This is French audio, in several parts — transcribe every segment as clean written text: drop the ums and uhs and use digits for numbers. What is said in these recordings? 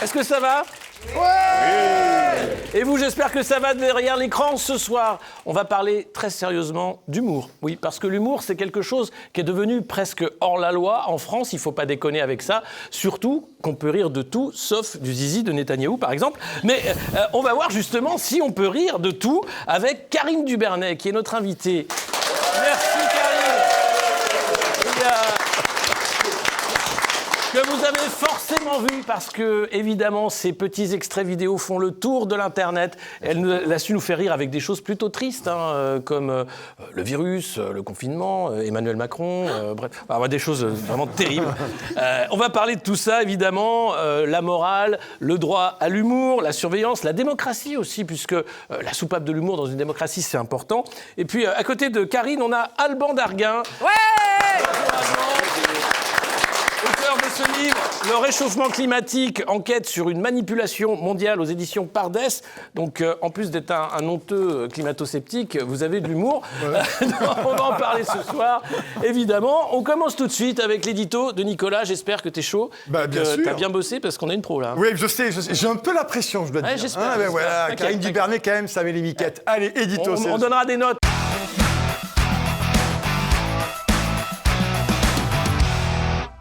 Est-ce que ça va ? Ouais. Et vous, j'espère que ça va derrière l'écran. Ce soir, on va parler très sérieusement d'humour. Oui, parce que l'humour, c'est quelque chose qui est devenu presque hors la loi. En France, il ne faut pas déconner avec ça. Surtout qu'on peut rire de tout, sauf du zizi de Netanyahou, par exemple. Mais on va voir justement si on peut rire de tout avec Karine Dubernet, qui est notre invitée. Merci, Karine. Que vous avez forcément vu parce que, évidemment, ces petits extraits vidéo font le tour de l'Internet. Elle a su nous faire rire avec des choses plutôt tristes, comme le virus, le confinement, Emmanuel Macron, bref, des choses vraiment terribles. On va parler de tout ça, évidemment, la morale, le droit à l'humour, la surveillance, la démocratie aussi, puisque la soupape de l'humour dans une démocratie, c'est important. Et puis, à côté de Karine, on a Alban Darguin. Ouais! Auteur de ce livre, Le réchauffement climatique, enquête sur une manipulation mondiale aux éditions Pardès. Donc, en plus d'être un honteux climato-sceptique, vous avez de l'humour. Ouais. On va en parler ce soir, évidemment. On commence tout de suite avec l'édito de Nicolas. J'espère que t'es chaud, bien sûr. T'as bien bossé parce qu'on a une pro, là. Oui, je sais. J'ai un peu la pression, je dois dire. J'espère. Voilà, Karine Dubernet, quand même, ça met les miquettes. Allez, édito. On donnera des notes.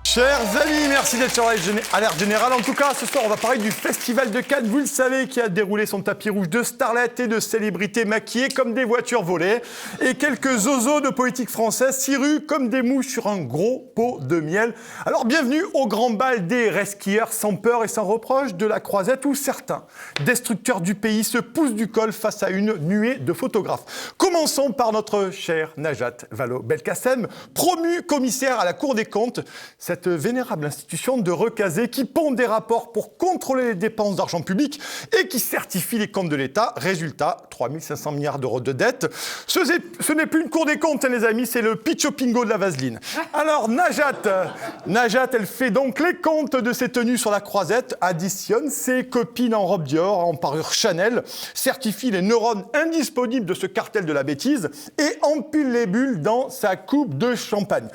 Chers amis, merci d'être sur Alerte Générale. En tout cas, ce soir, on va parler du Festival de Cannes. Vous le savez, qui a déroulé son tapis rouge de starlettes et de célébrités maquillées comme des voitures volées. Et quelques zozos de politique française s'y ruent comme des mouches sur un gros pot de miel. Alors, bienvenue au grand bal des resquilleurs sans peur et sans reproche de la Croisette où certains destructeurs du pays se poussent du col face à une nuée de photographes. Commençons par notre cher Najat Vallaud-Belkacem, promu commissaire à la Cour des comptes. Cette vénérable institution de recasé qui pond des rapports pour contrôler les dépenses d'argent public et qui certifie les comptes de l'État. Résultat, 3 500 milliards d'euros de dette. Ce n'est plus une Cour des comptes, les amis, c'est le pitcho-pingo de la vaseline. Alors, Najat, elle fait donc les comptes de ses tenues sur la Croisette, additionne ses copines en robe Dior, en parure Chanel, certifie les neurones indisponibles de ce cartel de la bêtise et empile les bulles dans sa coupe de champagne.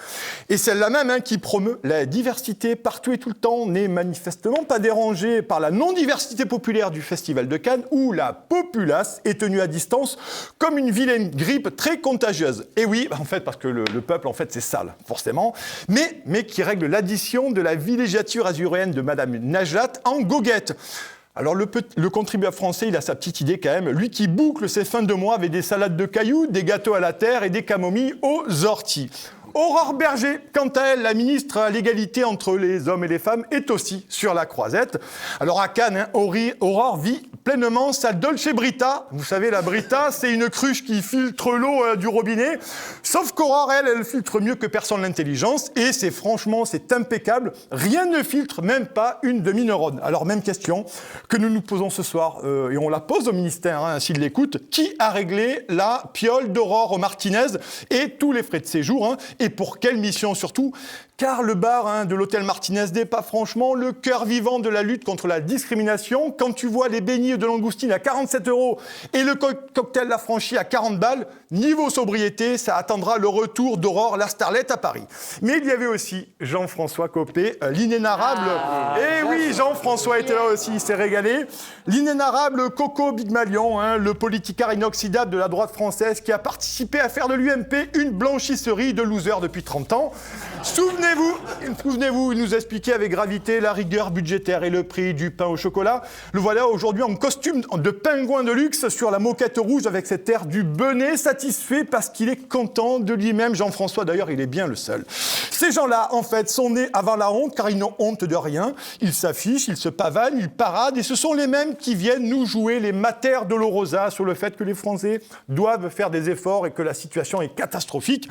Et celle-là même qui promeut la diversité partout et tout le temps n'est manifestement pas dérangée par la non-diversité populaire du Festival de Cannes où la populace est tenue à distance comme une vilaine grippe très contagieuse. Et oui, en fait, parce que le peuple, en fait, c'est sale, forcément, mais qui règle l'addition de la villégiature azuréenne de Madame Najat en goguette. Alors le contribuable français, il a sa petite idée quand même. Lui qui boucle ses fins de mois avec des salades de cailloux, des gâteaux à la terre et des camomilles aux orties. Aurore Berger, quant à elle, la ministre à l'égalité entre les hommes et les femmes, est aussi sur la Croisette. Alors à Cannes, Aurore vit pleinement sa Dolce Brita. Vous savez, la Brita, c'est une cruche qui filtre l'eau du robinet. Sauf qu'Aurore, elle filtre mieux que personne l'intelligence. Et c'est impeccable. Rien ne filtre, même pas une demi-neurone. Alors même question que nous nous posons ce soir, et on la pose au ministère, s'il l'écoute. Qui a réglé la piole d'Aurore Martinez et tous les frais de séjour et pour quelle mission surtout ? Car le bar de l'hôtel Martinez n'est pas franchement le cœur vivant de la lutte contre la discrimination. Quand tu vois les beignets de langoustine à 47 € et le cocktail La Franchie à 40 balles, niveau sobriété, ça attendra le retour d'Aurore la starlette à Paris. Mais il y avait aussi Jean-François Copé, l'inénarrable. Et oui, Jean-François était là aussi, il s'est régalé. L'inénarrable Coco Bigmalion, le politicard inoxydable de la droite française qui a participé à faire de l'UMP une blanchisserie de losers depuis 30 ans. Souvenez-vous, il nous expliquait avec gravité la rigueur budgétaire et le prix du pain au chocolat. Le voilà aujourd'hui en costume de pingouin de luxe sur la moquette rouge avec cet air du benet satisfait parce qu'il est content de lui-même. Jean-François, d'ailleurs, il est bien le seul. Ces gens-là, en fait, sont nés avant la honte car ils n'ont honte de rien. Ils s'affichent, ils se pavanent, ils paradent et ce sont les mêmes qui viennent nous jouer les Mater Dolorosa sur le fait que les Français doivent faire des efforts et que la situation est catastrophique.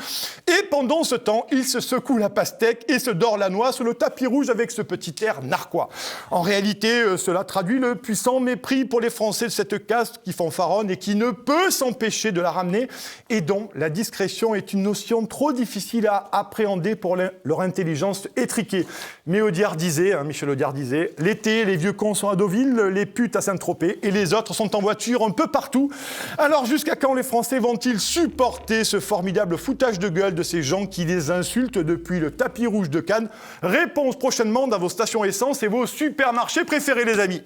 Et pendant ce temps, ils se secouent la pastèque et se dort la noix sur le tapis rouge avec ce petit air narquois. En réalité, cela traduit le puissant mépris mépris pour les Français de cette caste qui fanfaronne et qui ne peut s'empêcher de la ramener et dont la discrétion est une notion trop difficile à appréhender pour leur intelligence étriquée. Mais Audiard disait, Michel Audiard disait, l'été, les vieux cons sont à Deauville, les putes à Saint-Tropez et les autres sont en voiture un peu partout. Alors jusqu'à quand les Français vont-ils supporter ce formidable foutage de gueule de ces gens qui les insultent depuis le tapis rouge de Cannes? Réponse prochainement dans vos stations essence et vos supermarchés préférés, les amis.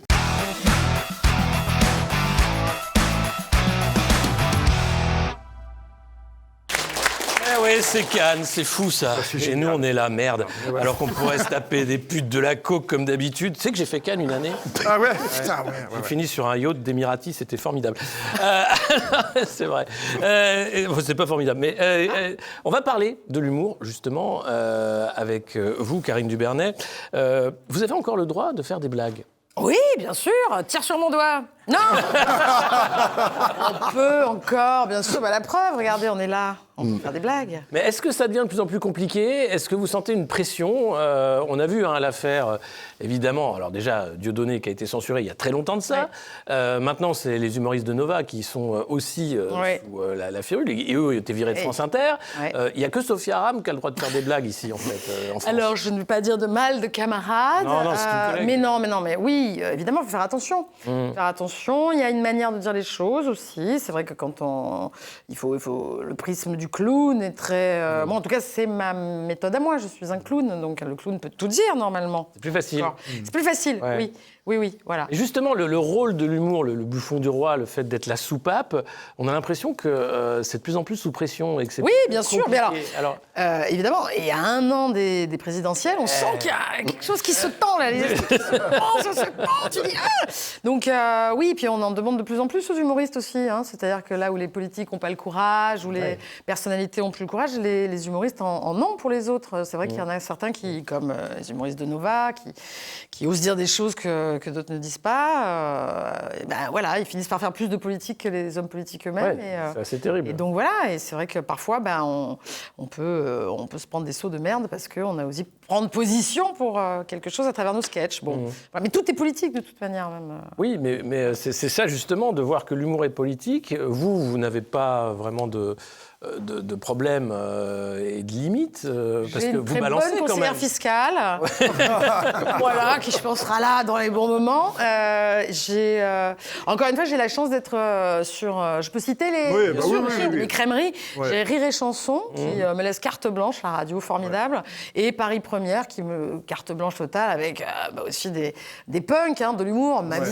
Ouais, c'est Cannes, c'est fou ça. Et nous, on est là, merde. Alors qu'on pourrait se taper des putes de la coke comme d'habitude. Tu sais que j'ai fait Cannes une année. Ah ouais, putain, ouais. J'ai fini sur un yacht d'Emirati, c'était formidable. C'est vrai. C'est pas formidable, mais on va parler de l'humour, justement, avec vous, Karine Dubernet. Vous avez encore le droit de faire des blagues? Oui, bien sûr. Tire sur mon doigt. Non. On peut encore, bien sûr. Bah, la preuve, regardez, on est là. On peut faire des blagues. Mais est-ce que ça devient de plus en plus compliqué? Est-ce que vous sentez une pression? On a vu l'affaire, évidemment. Alors déjà, Dieudonné qui a été censuré il y a très longtemps de ça. Ouais. Maintenant, c'est les humoristes de Nova qui sont aussi sous la férule. Et eux ont été virés de France Inter. Il n'y a que Sophia Aram qui a le droit de faire des blagues ici, en fait, en France. Alors, je ne veux pas dire de mal de camarades. Non, c'est une collègue. Mais oui, évidemment, il faut faire attention. Faire attention. Il y a une manière de dire les choses aussi. C'est vrai que quand il faut le prisme du clown est très... Moi, en tout cas, c'est ma méthode à moi. Je suis un clown, donc le clown peut tout dire, normalement. C'est plus facile. C'est plus facile, oui. Oui, voilà. Et justement, le rôle de l'humour, le bouffon du roi, le fait d'être la soupape, on a l'impression que c'est de plus en plus sous pression et que c'est bien sûr. Mais alors évidemment, et à 1 an des présidentielles, on sent qu'il y a quelque chose qui se tend, là. Les esprits qui se tend, tu dis... Ah donc oui, puis on en demande de plus en plus aux humoristes aussi. C'est-à-dire que là où les politiques n'ont pas le courage, où les personnalités n'ont plus le courage, les humoristes en ont pour les autres. C'est vrai qu'il y en a certains qui, comme les humoristes de Nova, qui osent dire des choses que d'autres ne disent pas, voilà, ils finissent par faire plus de politique que les hommes politiques eux-mêmes. C'est assez terrible. Et donc voilà, et c'est vrai que parfois, on peut se prendre des sauts de merde parce qu'on a osé prendre position pour quelque chose à travers nos sketchs. Bon, mais tout est politique de toute manière même. Oui, mais c'est ça justement, de voir que l'humour est politique. Vous n'avez pas vraiment de problèmes et de limites parce que vous balancez une très bonne quand même. conseillère fiscale, voilà, qui je pense sera là dans les bons moments. Encore une fois, j'ai la chance d'être je peux citer les crèmeries. Ouais. J'ai Rire et Chanson qui me laisse carte blanche, la radio formidable, et Paris Première qui me carte blanche totale avec aussi des punks, de l'humour, Mamie,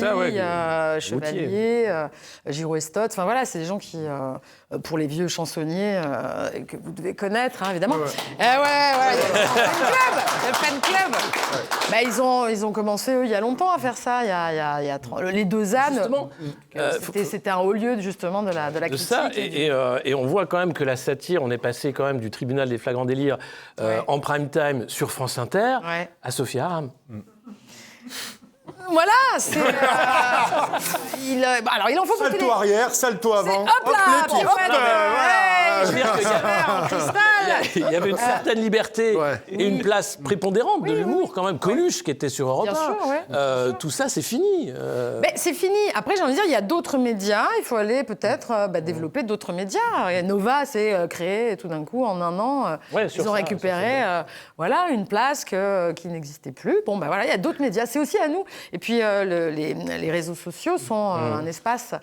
Chevalier, Giro Estot. Enfin voilà, c'est des gens qui pour les vieux chansonniers que vous devez connaître, évidemment. Le fan club. Ils ont commencé, eux, il y a longtemps à faire ça. Il y a les deux ânes. Justement, c'était un haut lieu, justement, de la critique. Ça, et on voit quand même que la satire, on est passé quand même du tribunal des flagrants délires en prime time sur France Inter à Sophia Aram. Voilà, c'est... alors, il en faut... Salto arrière, salto avant. Hop là, puis il y avait une certaine liberté et une place prépondérante de l'humour quand même. Coluche qui était sur Europe 1. Tout ça, c'est fini. C'est fini. Après, j'ai envie de dire, il y a d'autres médias. Il faut aller peut-être développer d'autres médias. Nova s'est créé tout d'un coup en 1 an. Ils ont récupéré une place qui n'existait plus. Bon, il y a d'autres médias. C'est aussi à nous. Et puis, les réseaux sociaux sont un espace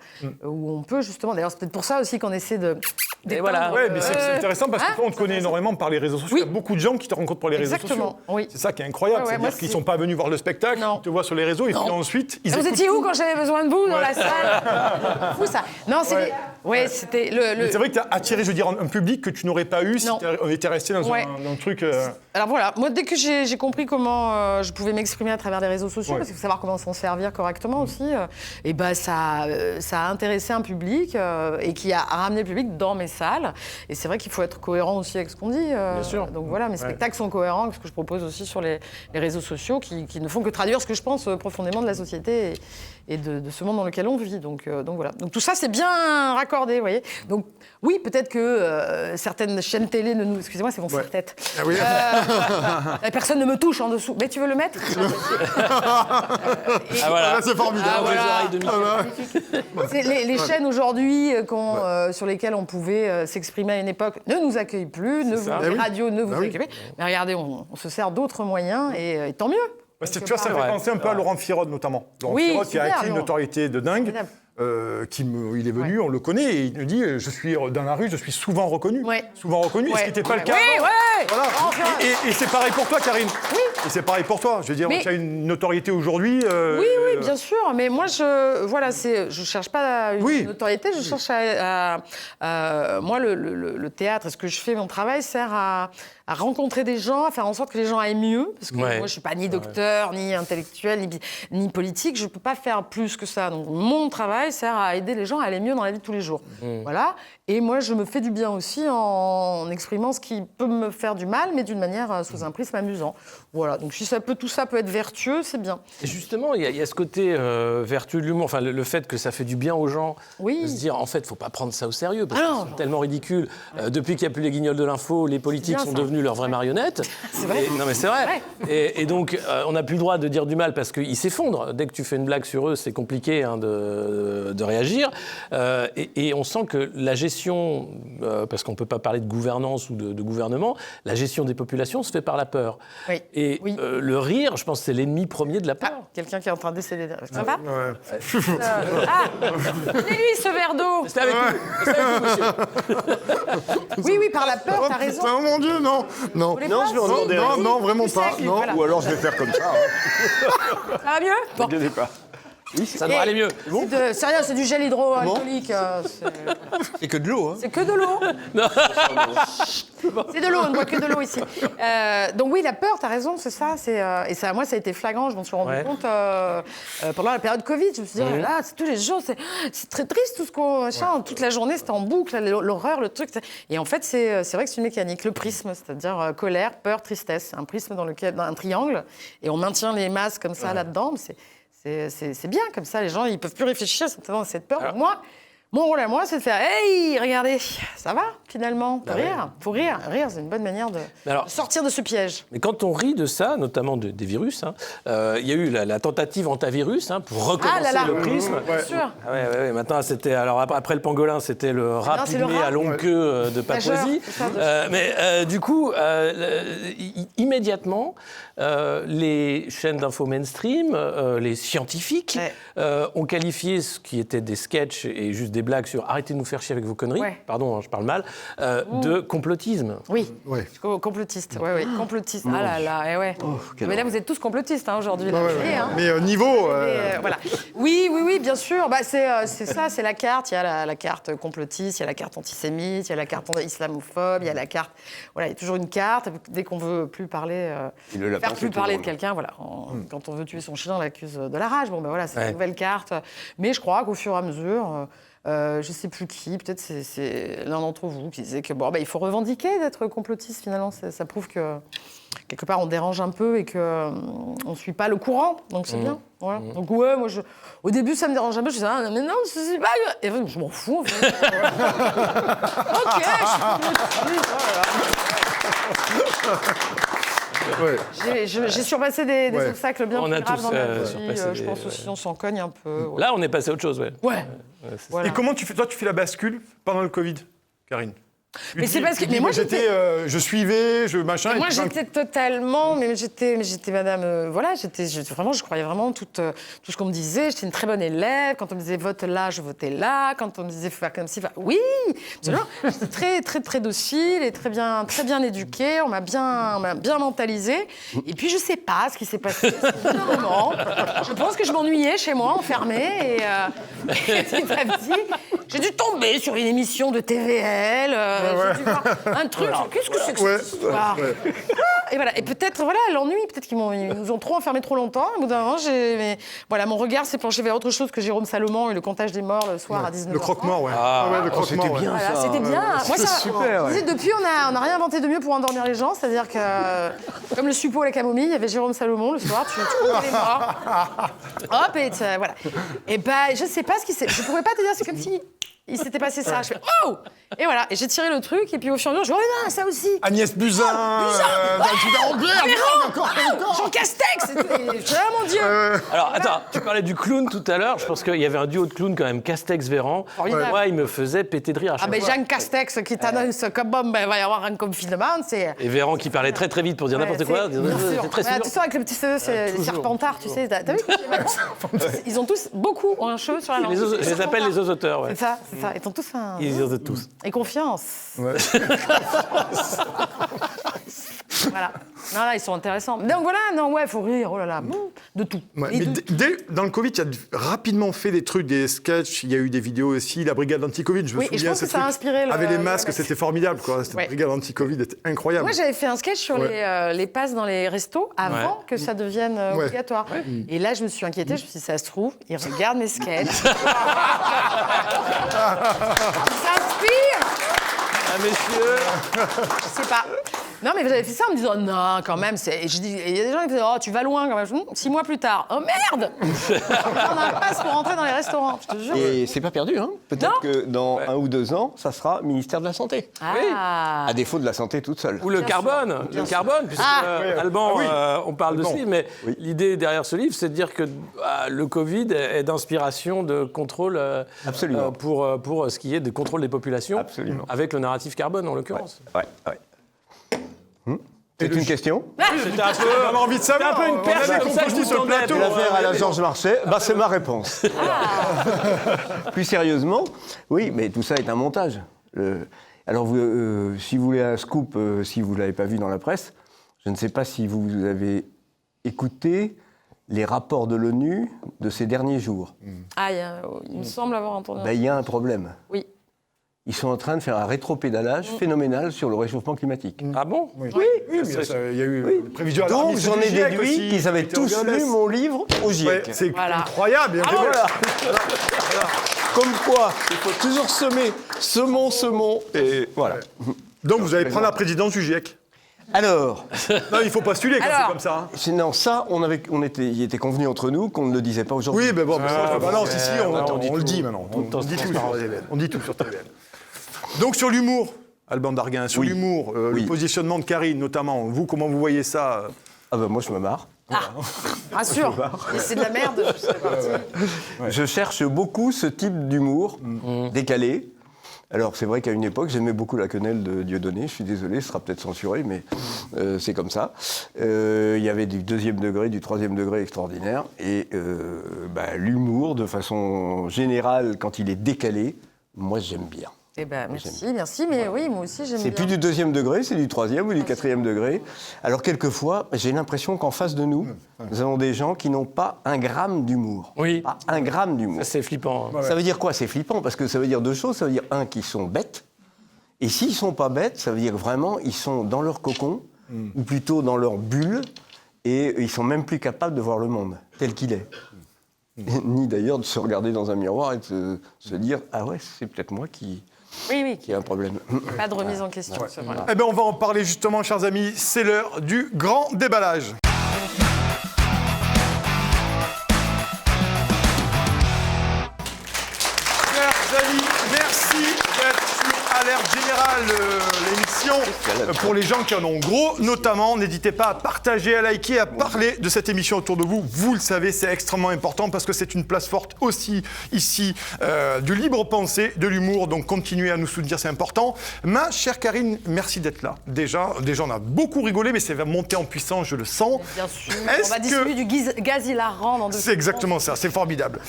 où on peut justement... D'ailleurs, c'est peut-être pour ça aussi qu'on essaie de... Et voilà. Mais c'est intéressant parce que toi, on te connaît énormément par les réseaux sociaux. Il y a beaucoup de gens qui te rencontrent par les réseaux sociaux. Oui. C'est ça qui est incroyable. C'est-à-dire qu'ils ne sont pas venus voir le spectacle, ils te voient sur les réseaux et puis ensuite, ils écoutent. Vous étiez où quand j'avais besoin de vous dans la salle? Fou ça. Non, c'était C'est vrai que tu as attiré, je veux dire, un public que tu n'aurais pas eu si on était resté dans un truc... Alors voilà, moi dès que j'ai compris comment je pouvais m'exprimer à travers les réseaux sociaux, parce qu'il faut savoir comment s'en servir correctement aussi, ça a intéressé un public et qui a ramené le public dans mes salles. Et c'est vrai qu'il faut être cohérent aussi avec ce qu'on dit. Bien sûr. Donc voilà, mes spectacles sont cohérents avec ce que je propose aussi sur les réseaux sociaux qui ne font que traduire ce que je pense profondément de la société et de ce monde dans lequel on vit. Donc voilà. Donc tout ça, c'est bien raccordé, vous voyez. Donc oui, peut-être que certaines chaînes télé ne nous... Excusez-moi, c'est mon serre-tête. Ah oui. Personne ne me touche en dessous. Mais tu veux le mettre voilà. C'est formidable. Les oreilles de Michel. C'est les chaînes aujourd'hui sur lesquelles on pouvait s'exprimer à une époque ne nous accueillent plus, les radios ne vous accueillent plus. Mais regardez, on se sert d'autres moyens et tant mieux. Tu vois, ça fait penser un peu à Laurent Firod, notamment. Laurent Firod qui a acquis une notoriété de dingue. Il est venu, on le connaît, et il nous dit je suis dans la rue, je suis souvent reconnu. Souvent reconnu, ce qui n'était pas le cas avant. Voilà. Et c'est pareil pour toi, Karine. Oui. Et c'est pareil pour toi. Je veux dire, tu as une notoriété aujourd'hui. Oui, bien sûr. Mais moi, je cherche pas une notoriété, je cherche moi, le théâtre, ce que je fais, mon travail, sert à rencontrer des gens, à faire en sorte que les gens aillent mieux. Parce que moi, je ne suis pas ni docteur, ni intellectuel, ni politique. Je ne peux pas faire plus que ça. Donc, mon travail sert à aider les gens à aller mieux dans la vie de tous les jours. Voilà. Et moi, je me fais du bien aussi en exprimant ce qui peut me faire du mal, mais d'une manière sous un prisme amusant. Voilà. Donc, si tout ça peut être vertueux, c'est bien. Et justement, il y a ce côté vertueux de l'humour, enfin, le fait que ça fait du bien aux gens, de se dire, en fait, il ne faut pas prendre ça au sérieux, parce que c'est tellement ridicule. Depuis qu'il n'y a plus les guignols de l'info, les politiques sont devenus leurs vraies marionnettes. C'est vrai. Non, mais c'est vrai. Et donc, on n'a plus le droit de dire du mal parce qu'ils s'effondrent. Dès que tu fais une blague sur eux, c'est compliqué de réagir. Et on sent que la gestion, parce qu'on ne peut pas parler de gouvernance ou de gouvernement, la gestion des populations se fait par la peur. Oui. Et le rire, je pense que c'est l'ennemi premier de la peur. Quelqu'un qui est en train de décéder. Ça va donnez-lui ce verre d'eau. C'est avec vous, monsieur. Oui, par la peur, t'as raison. Oh mon Dieu, non. Non, je lui en demandais. Non, vraiment pas. lui, Non. voilà. Ou alors je vais faire comme ça. Ça va mieux Ne t'inquiétez pas. Ça devrait aller mieux. C'est rien, c'est du gel hydroalcoolique. C'est que de l'eau, hein. C'est que de l'eau. C'est de l'eau, on ne boit que de l'eau ici. Donc oui, la peur, t'as raison, c'est ça. Et ça, moi, ça a été flagrant, je m'en suis rendu compte pendant la période Covid. Je me suis dit, là, c'est tous les jours, c'est très triste tout ce qu'on... Toute la journée, c'était en boucle, l'horreur, le truc. Et en fait, c'est vrai que c'est une mécanique. Le prisme, c'est-à-dire colère, peur, tristesse. Un prisme dans un triangle. Et on maintient les masses comme ça là-dedans. C'est bien comme ça, les gens ils peuvent plus réfléchir, ils sont dans cette peur. Alors, moi, mon rôle à moi, c'est de faire hey, regardez, ça va finalement, faut rire. Rire, c'est une bonne manière de sortir de ce piège. Mais quand on rit de ça, notamment des virus, il y a eu la tentative antivirus pour recommencer le prisme. Bien sûr. Ouais. Maintenant, c'était après le pangolin, c'était le rat pygmée à longue queue de Papouasie. Mais du coup, immédiatement, les chaînes d'info mainstream, les scientifiques, ont qualifié ce qui était des sketchs et juste des blagues sur arrêtez de nous faire chier avec vos conneries, pardon, je parle mal, de complotisme. Oui, complotiste, complotiste. Ah là là, mais là vous êtes tous complotistes aujourd'hui. Mais niveau... voilà. Oui, bien sûr. C'est ça, c'est la carte. Il y a la carte complotiste, il y a la carte antisémite, il y a la carte islamophobe, il y a la carte... Voilà, il y a toujours une carte. Dès qu'on veut plus parler... faire plus parler de quelqu'un, voilà. Quand on veut tuer son chien, on l'accuse de la rage. Bon, c'est une nouvelle carte. Mais je crois qu'au fur et à mesure... je ne sais plus qui, peut-être c'est l'un d'entre vous qui disait que il faut revendiquer d'être complotiste finalement. Ça prouve que quelque part on dérange un peu et qu'on ne suit pas le courant, donc c'est bien. Voilà. Donc moi au début ça me dérange un peu, je disais mais non, c'est pas... Et je m'en fous en fait. Ok, j'ai surpassé des obstacles bien plus graves dans ma vie. Je pense aussi on s'en cogne un peu. Là, on est passé à autre chose, Voilà. Et comment tu fais la bascule pendant le Covid, Karine? Mais c'est parce que moi je suivais, machin. Moi j'étais totalement, mais j'étais madame, vraiment, je croyais vraiment tout ce qu'on me disait. J'étais une très bonne élève. Quand on me disait vote là, je votais là. Quand on me disait faire comme ci, oui, absolument. J'étais très très très docile et très bien éduquée. On m'a bien mentalisée. Et puis je sais pas ce qui s'est passé. Un moment, je pense que je m'ennuyais chez moi, enfermée, et petit à petit, j'ai dû tomber sur une émission de TVL. J'ai dû voir un truc, qu'est-ce que c'est que cette histoire ? Et voilà. Et peut-être, voilà, l'ennui, peut-être ils nous ont trop enfermés trop longtemps. Au bout d'un moment, voilà, mon regard s'est penché vers autre chose que Jérôme Salomon et le comptage des morts le soir à 19h. Le croque-mort, ouais. le croque-mort, c'était bien. Voilà, c'était bien. Moi, ça, super, ouais. depuis, on n'a rien inventé de mieux pour endormir les gens. C'est-à-dire que, comme le suppôt à la camomille, il y avait Jérôme Salomon le soir, tu coupes les morts. Hop, et voilà. Et je sais pas ce qui s'est... Je pourrais pas te dire, c'est comme si il s'était passé ça. Je fais « Oh !» Et voilà, et j'ai tiré le truc, et puis au fur et à mesure, je dis « Oh non, ça aussi !» Agnès Buzyn, Jean Castex. Je dis « Oh mon Dieu !» Alors, attends, tu parlais du clown tout à l'heure. Je pense qu'il y avait un duo de clowns quand même, Castex-Véran. Formidable. Moi, il me faisait péter de rire à chaque fois. Jean Castex qui t'annonce que bon, il va y avoir un confinement, c'est... Et Véran qui parlait très très vite pour dire n'importe quoi. Bien sûr. C'est très sûr. Tu sais, avec le petit cheveu, c'est les serpentards, tu sais. T'as vu ils ont tous, beaucoup, ont un cheveu sur la langue. Je les appelle les osoteurs, ouais. C'est ça. Ils ont tous un... Ils osent tous. Et confiance. Ouais. Voilà. Non, là, ils sont intéressants. Donc voilà, non, ouais, faut rire, oh là là, de tout. Ouais, Et mais de- dans le Covid, il y a rapidement fait des trucs, des sketchs, il y a eu des vidéos aussi, la brigade anti-Covid, je me Oui, et je souviens. pense que ce ça a truc. inspiré le- Avec les le- masques, le- c'était formidable, quoi. Cette Ouais. brigade anti-Covid était incroyable. Moi, j'avais fait un sketch sur les passes dans les restos avant que ça devienne obligatoire. Et là, je me suis inquiétée. Je me suis dit, ça se trouve, ils regardent mes sketchs. Ils s'inspirent. Ah, messieurs. Je sais pas. Non, mais vous avez fait ça en me disant, non, quand même. Et je dis, il y a des gens qui me disent, oh, tu vas loin quand même. 6 mois plus tard, oh merde. On a un passe pour rentrer dans les restaurants, je te jure. Et c'est pas perdu, hein. Peut-être que dans 1 ou 2 ans, ça sera ministère de la Santé. Ah. À défaut de la santé toute seule. Ou le carbone, puisque Alban, on parle de ce livre, mais l'idée derrière ce livre, c'est de dire que le Covid est d'inspiration de contrôle Absolument. pour ce qui est de contrôle des populations, Absolument. avec le narratif carbone en l'occurrence. Ouais. C'est une question. C'était un peu, On a envie de savoir. c'était un peu une perche on avait comme ça que je compris vous ce tendais. plateau. L'affaire à la Georges Marchais, c'est ma réponse. Plus sérieusement, oui, mais tout ça est un montage. Alors, si vous voulez un scoop, si vous ne l'avez pas vu dans la presse, je ne sais pas si vous avez écouté les rapports de l'ONU de ces derniers jours. Ah, il me semble avoir entendu. Il y a un problème. Oui. Ils sont en train de faire un rétropédalage phénoménal sur le réchauffement climatique. Ah bon? Oui, mais il y a eu une prévision Donc alarmiste j'en du ai GIEC déduit aussi, qu'ils avaient qui était tous en lu baisse. mon livre au GIEC. Ouais, c'est Voilà. incroyable. Et voilà. Comme quoi, il faut toujours semons, et voilà. Donc vous allez prendre la présidence du GIEC. Alors, Non, il faut postuler quand c'est comme ça. hein. non, ça, il était convenu entre nous qu'on ne le disait pas aujourd'hui. Oui, mais bon, non, si, on dit on le tout. dit maintenant. Tout en On dit tout transparence. sur TVN. On dit tout sur TVN. Donc sur l'humour, Alban Darguin, sur Oui. l'humour, Oui. le positionnement de Karine notamment, vous, comment vous voyez ça Ah ben moi, je me marre. Rassure. Et c'est de la merde. C'est parti. Je cherche beaucoup ce type d'humour décalé. Alors, c'est vrai qu'à une époque, j'aimais beaucoup la quenelle de Dieudonné. Je suis désolé, ce sera peut-être censuré, mais c'est comme ça. Il y avait du 2e degré, du 3e degré extraordinaire. Et l'humour, de façon générale, quand il est décalé, moi, j'aime bien. Eh ben, merci, mais oui, moi aussi, j'aime bien. C'est plus du 2e degré, c'est du 3e ou du 4e degré. Alors, quelquefois, j'ai l'impression qu'en face de nous, nous avons des gens qui n'ont pas un gramme d'humour. Oui. Pas un gramme d'humour. Ça, c'est flippant. hein. Ça veut dire quoi? C'est flippant, parce que ça veut dire 2 choses. Ça veut dire, un, qu'ils sont bêtes. Et s'ils ne sont pas bêtes, ça veut dire vraiment ils sont dans leur cocon, ou plutôt dans leur bulle, et ils sont même plus capables de voir le monde tel qu'il est. Ni d'ailleurs de se regarder dans un miroir et de se dire « Ah ouais, c'est peut-être moi qui Oui, ai un problème. » pas de remise en question, c'est vrai. Eh bien, on va en parler justement, chers amis. C'est l'heure du grand déballage. Chers amis, merci d'être sur Alerte Générale, l'émission pour les gens qui en ont gros. Notamment, n'hésitez pas à partager, à liker, à parler de cette émission autour de vous. Vous le savez, c'est extrêmement important parce que c'est une place forte aussi ici du libre pensée, de l'humour. Donc continuez à nous soutenir, c'est important. Ma chère Karine, merci d'être là. Déjà, on a beaucoup rigolé, mais ça va monter en puissance, je le sens. Bien sûr. Est-ce On va distribuer du gaz hilarant dans 2 C'est exactement ça, c'est formidable.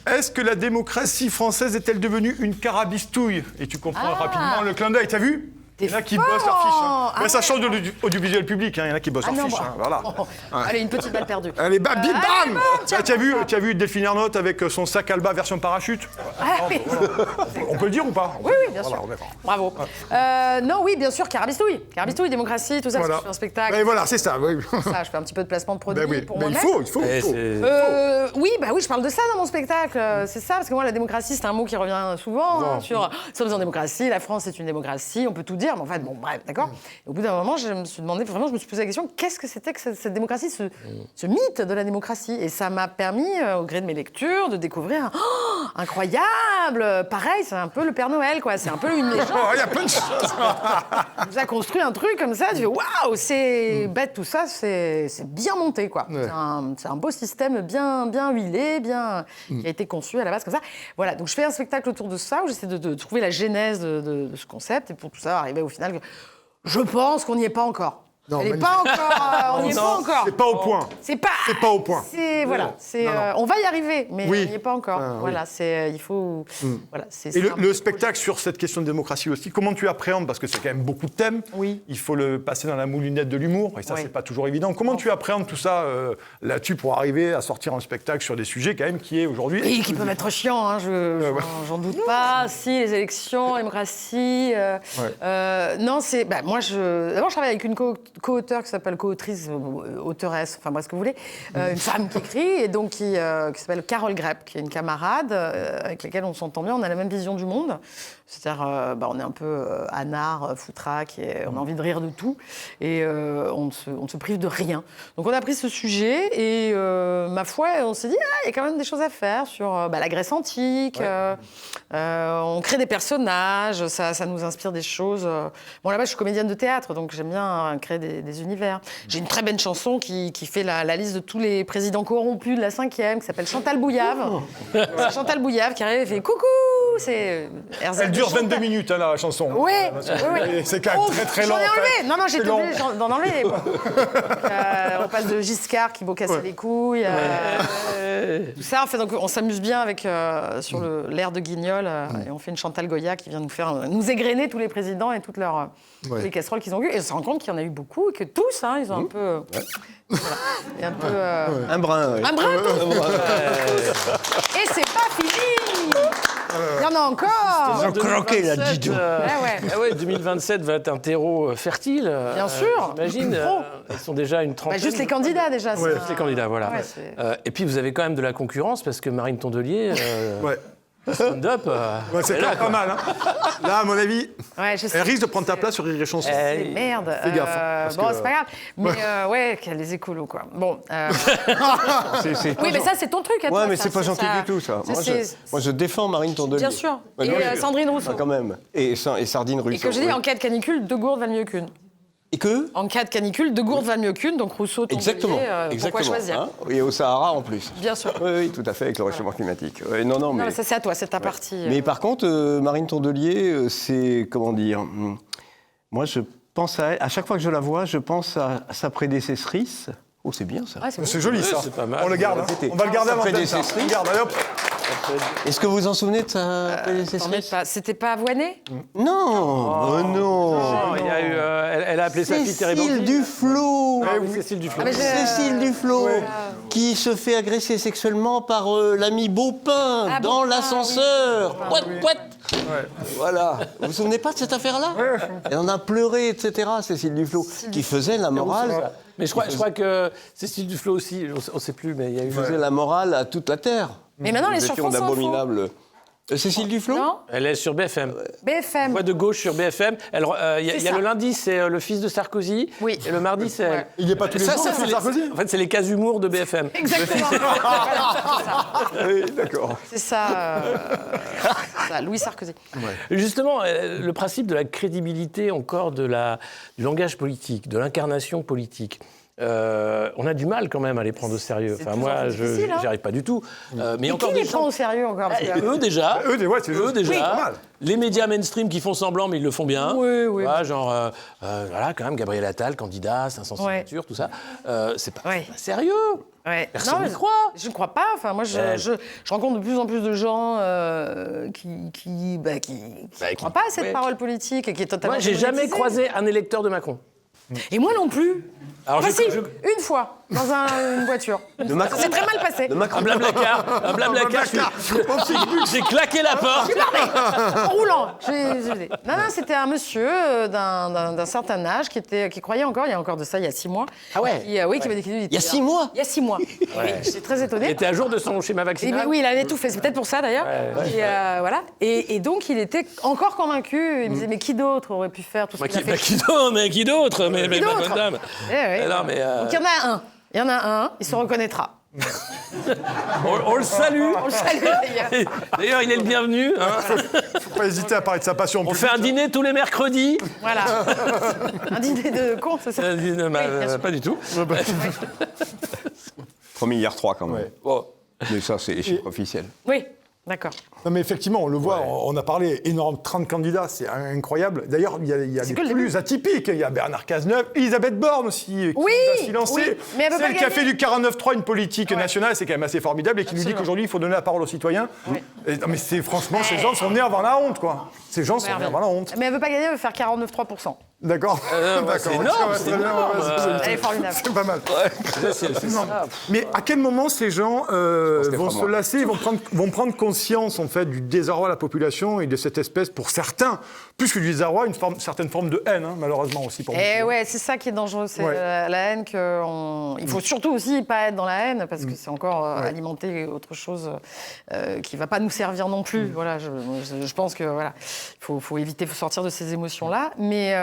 Est-ce que la démocratie française est-elle devenue une carabistouille? Et tu comprends rapidement le clin d'œil, t'as vu? Il y en a qui bossent leur fiche. Hein. Mais ça change de l'audiovisuel public, hein. Il y en a qui bossent leur fiche. Hein. Voilà. Allez, une petite balle perdue. Allez, bam, bim, Allez, bam. bam, tiens, Tu as vu Delphine Ernotte avec son sac Alba version parachute? Oui. On peut le dire ou pas? Oui, bien sûr. Bravo. Non, oui, bien sûr, Carabistouille. Carabistouille, démocratie, tout ça, parce que je fais un spectacle. Et voilà, c'est ça. Oui. Ça, je fais un petit peu de placement de produits Ben oui, pour ben moi-même. il faut. Oui, je parle de ça dans mon spectacle. C'est ça, parce que moi, la démocratie, c'est un mot qui revient souvent. Hein, sur, nous sommes en démocratie, la France est une démocratie, on peut tout dire, mais en fait, bon, bref, d'accord. Et au bout d'un moment, je me suis posé la question, qu'est-ce que c'était que cette démocratie, ce mythe de la démocratie? Et ça m'a permis, au gré de mes lectures, de découvrir, incroyable, pareil, c'est un peu le Père Noël, quoi. C'est un peu une légende. Il y a plein de choses. On nous a construit un truc comme ça, tu fais waouh, c'est bête, tout ça, c'est bien monté, quoi. Ouais. C'est un beau système bien huilé, qui a été conçu à la base comme ça. Voilà, donc je fais un spectacle autour de ça, où j'essaie de trouver la genèse de ce concept, et pour tout ça, arriver au final, je pense qu'on n'y est pas encore. Non, On n'y est pas encore. C'est pas au point. C'est pas au point. Voilà, on va y arriver, mais Oui. on n'y est pas encore. Voilà, il faut. Voilà, Et le spectacle sur cette question de démocratie aussi, comment tu appréhendes? Parce que c'est quand même beaucoup de thèmes. Oui. Il faut le passer dans la moulinette de l'humour, et ça, Oui. c'est pas toujours évident. Comment tu appréhendes tout ça là-dessus pour arriver à sortir un spectacle sur des sujets quand même qui est aujourd'hui. Oui, qui peuvent être chiants, hein, j'en doute pas. Si, les élections, la démocratie. Non, c'est. Moi, d'abord, je travaille avec une co-auteure qui s'appelle co-autrice, auteuresse, enfin, moi, ce que vous voulez, une femme qui écrit, et donc qui s'appelle Carole Grepp, qui est une camarade avec laquelle on s'entend bien, on a la même vision du monde. C'est-à-dire, on est un peu anard, foutraque, et on a envie de rire de tout, et on ne se prive de rien. Donc on a pris ce sujet, et ma foi, on s'est dit, il y a quand même des choses à faire sur la Grèce antique, on crée des personnages, ça nous inspire des choses. Bon, là-bas, je suis comédienne de théâtre, donc j'aime bien créer des univers. J'ai une très belle chanson qui fait la liste de tous les présidents corrompus de la 5e, qui s'appelle Chantal Bouillave. C'est Chantal Bouillave qui arrive et fait « Coucou !» Elle dure 22 minutes, hein, la chanson. Oui. C'est quand même très lent. J'en ai enlevé. En fait. Non, j'ai été obligée d'en enlever. On passe de Giscard qui beau casser les couilles. Tout ça, en fait, donc, on s'amuse bien avec sur l'air de Guignol et on fait une Chantal Goya qui vient nous égrener tous les présidents et toutes les casseroles qu'ils ont eues. Et on se rend compte qu'il y en a eu beaucoup et que tous, ils ont un peu. Voilà. Et un peu. Un brin, oui. Un brin, Et c'est pas fini. Il y en a encore. Ils ont croqué, là, dis donc. Ah ouais, 2027 va être un terreau fertile. Bien sûr. J'imagine. Ils sont déjà une trentaine. Juste les candidats, déjà. Juste les candidats, voilà. Et puis, vous avez quand même de la concurrence, parce que Marine Tondelier... stand-up. C'est pas mal. Hein. Là, à mon avis, elle risque de prendre ta place sur Rire et Chanson. Merde. Fais gaffe. Bon, c'est pas grave. Mais les écolos, quoi. Bon. Oui, mais ça, c'est ton truc. Ouais, mais c'est pas gentil du tout, ça. Moi, je défends Marine Tondelier. Bien sûr. Et Sandrine Rousseau. Quand même. Et Sardine Rousseau. Et comme je dis, en cas de canicule, 2 gourdes valent mieux qu'une. Et que En cas de canicule, 2 gourdes valent mieux qu'une, donc Rousseau, Tondelier, pourquoi choisir Et au Sahara en plus. Bien sûr. Oui, tout à fait, avec le réchauffement climatique. Non, mais ça c'est à toi, c'est ta partie. Mais par contre, Marine Tondelier, c'est, comment dire, moi je pense à elle, à chaque fois que je la vois, je pense à sa prédécessrice. Oh, c'est bien ça. C'est joli ça. C'est pas mal. On le garde. On va le garder avant de ça. prédécessrice. Regarde, allez, hop. Est-ce que vous vous en souvenez de sa prédécessrice? C'était pas Avoinet? Non, non. Il y a eu, elle a appelé sa fille Thierry Cécile Duflot. Cécile Duflot. Cécile Duflot, qui se fait agresser sexuellement par l'ami Baupin dans l'ascenseur. What? Voilà. Vous vous souvenez pas de cette affaire-là? Elle en a pleuré, etc., Cécile Duflot, qui faisait la morale. Mais je crois que Cécile Duflot aussi, on ne sait plus, mais il y a eu... faisait la morale à toute la terre. Mais maintenant, elle est sur France Info. d'abominables. Cécile Duflot? Non. Elle est sur BFM. BFM. Voix de gauche sur BFM. Il y a le lundi, c'est le fils de Sarkozy. Oui. Et le mardi, c'est elle. Il n'est pas tous les jours, c'est Sarkozy. En fait, c'est les cas humour de BFM. Exactement. Oui, d'accord. C'est ça, Louis Sarkozy. Justement, le principe de la crédibilité encore du langage politique, de l'incarnation politique. on a du mal quand même à les prendre au sérieux. C'est Enfin, de plus en moi, plus difficile, hein. j'y arrive pas du tout. Mais Et encore qui des les prend gens... au sérieux encore parce que- Eux déjà. Eux, Eux déjà. pas mal. Les médias mainstream qui font semblant, mais ils le font bien. Oui, oui. Voilà, genre, voilà, quand même, Gabriel Attal, candidat, 500 signatures, tout ça. C'est pas sérieux. Ouais. Personne Non, n'y mais croit. Je ne crois pas. Enfin, moi, je rencontre de plus en plus de gens qui croient pas à cette parole politique et qui est totalement. Moi, j'ai jamais démonétisée. croisé un électeur de Macron. Et moi non plus. Alors, Enfin, si, une fois, dans une voiture. Macron. Ça s'est très mal passé. Le Macron. Un blablacar. J'ai claqué la porte. En roulant. Non, c'était un monsieur d'un certain âge qui croyait encore, il y a encore de ça, il y a 6 mois. Ah ouais. Qui m'a dit Il y a 6 mois. Il y a 6 mois. Oui, j'étais très Il étonnée. était à jour de son schéma vaccinal. Oui, il avait tout fait. C'est peut-être pour ça d'ailleurs. Et, voilà. Et donc, il était encore convaincu. Il me disait, mais qui d'autre aurait pu faire tout ce qu'il a fait Qui d'autre mais Qui ma d'autre bonne dame. Eh oui. Non, mais, Donc, il y en a un. Il y en a un, il se reconnaîtra. on le salue. On le salue d'ailleurs. D'ailleurs, il est le bienvenu. Hein. Faut pas hésiter à parler de sa passion. On fait un dîner tous les mercredis. Voilà. Un dîner de con, c'est ça? Bien sûr. Pas du tout. 3 milliards 3 quand même. Ouais. Bon. Mais ça, c'est les chiffres officiels. Oui, d'accord. Non, mais effectivement, on le voit, on a parlé énorme, 30 candidats, c'est incroyable. D'ailleurs, il y a les que le plus atypiques. Il y a Bernard Cazeneuve, Elisabeth Borne aussi, qui Oui, va s'y lancer. oui, mais elle veut Celle pas qui a gagner. fait du 49-3 une politique nationale, c'est quand même assez formidable, et qui nous dit qu'aujourd'hui, il faut donner la parole aux citoyens. Et, non, mais franchement, ces gens sont venus avant la honte, quoi. Ces gens sont venus avant la honte. Mais elle veut pas gagner, elle veut faire 49,3%. D'accord. c'est énorme, c'est énorme. Elle est formidable. C'est pas mal. C'est ça. Mais à quel moment ces gens vont se vraiment. lasser, vont prendre conscience en fait du désarroi de la population et de cette espèce, pour certains, plus que du désarroi, certaine forme de haine, hein, malheureusement aussi pour Et beaucoup. ouais, c'est ça qui est dangereux, c'est Ouais. la haine il faut surtout aussi pas être dans la haine parce que c'est encore alimenter autre chose qui va pas nous servir non plus. Voilà, je pense que voilà, faut éviter, faut sortir de ces émotions-là. Mais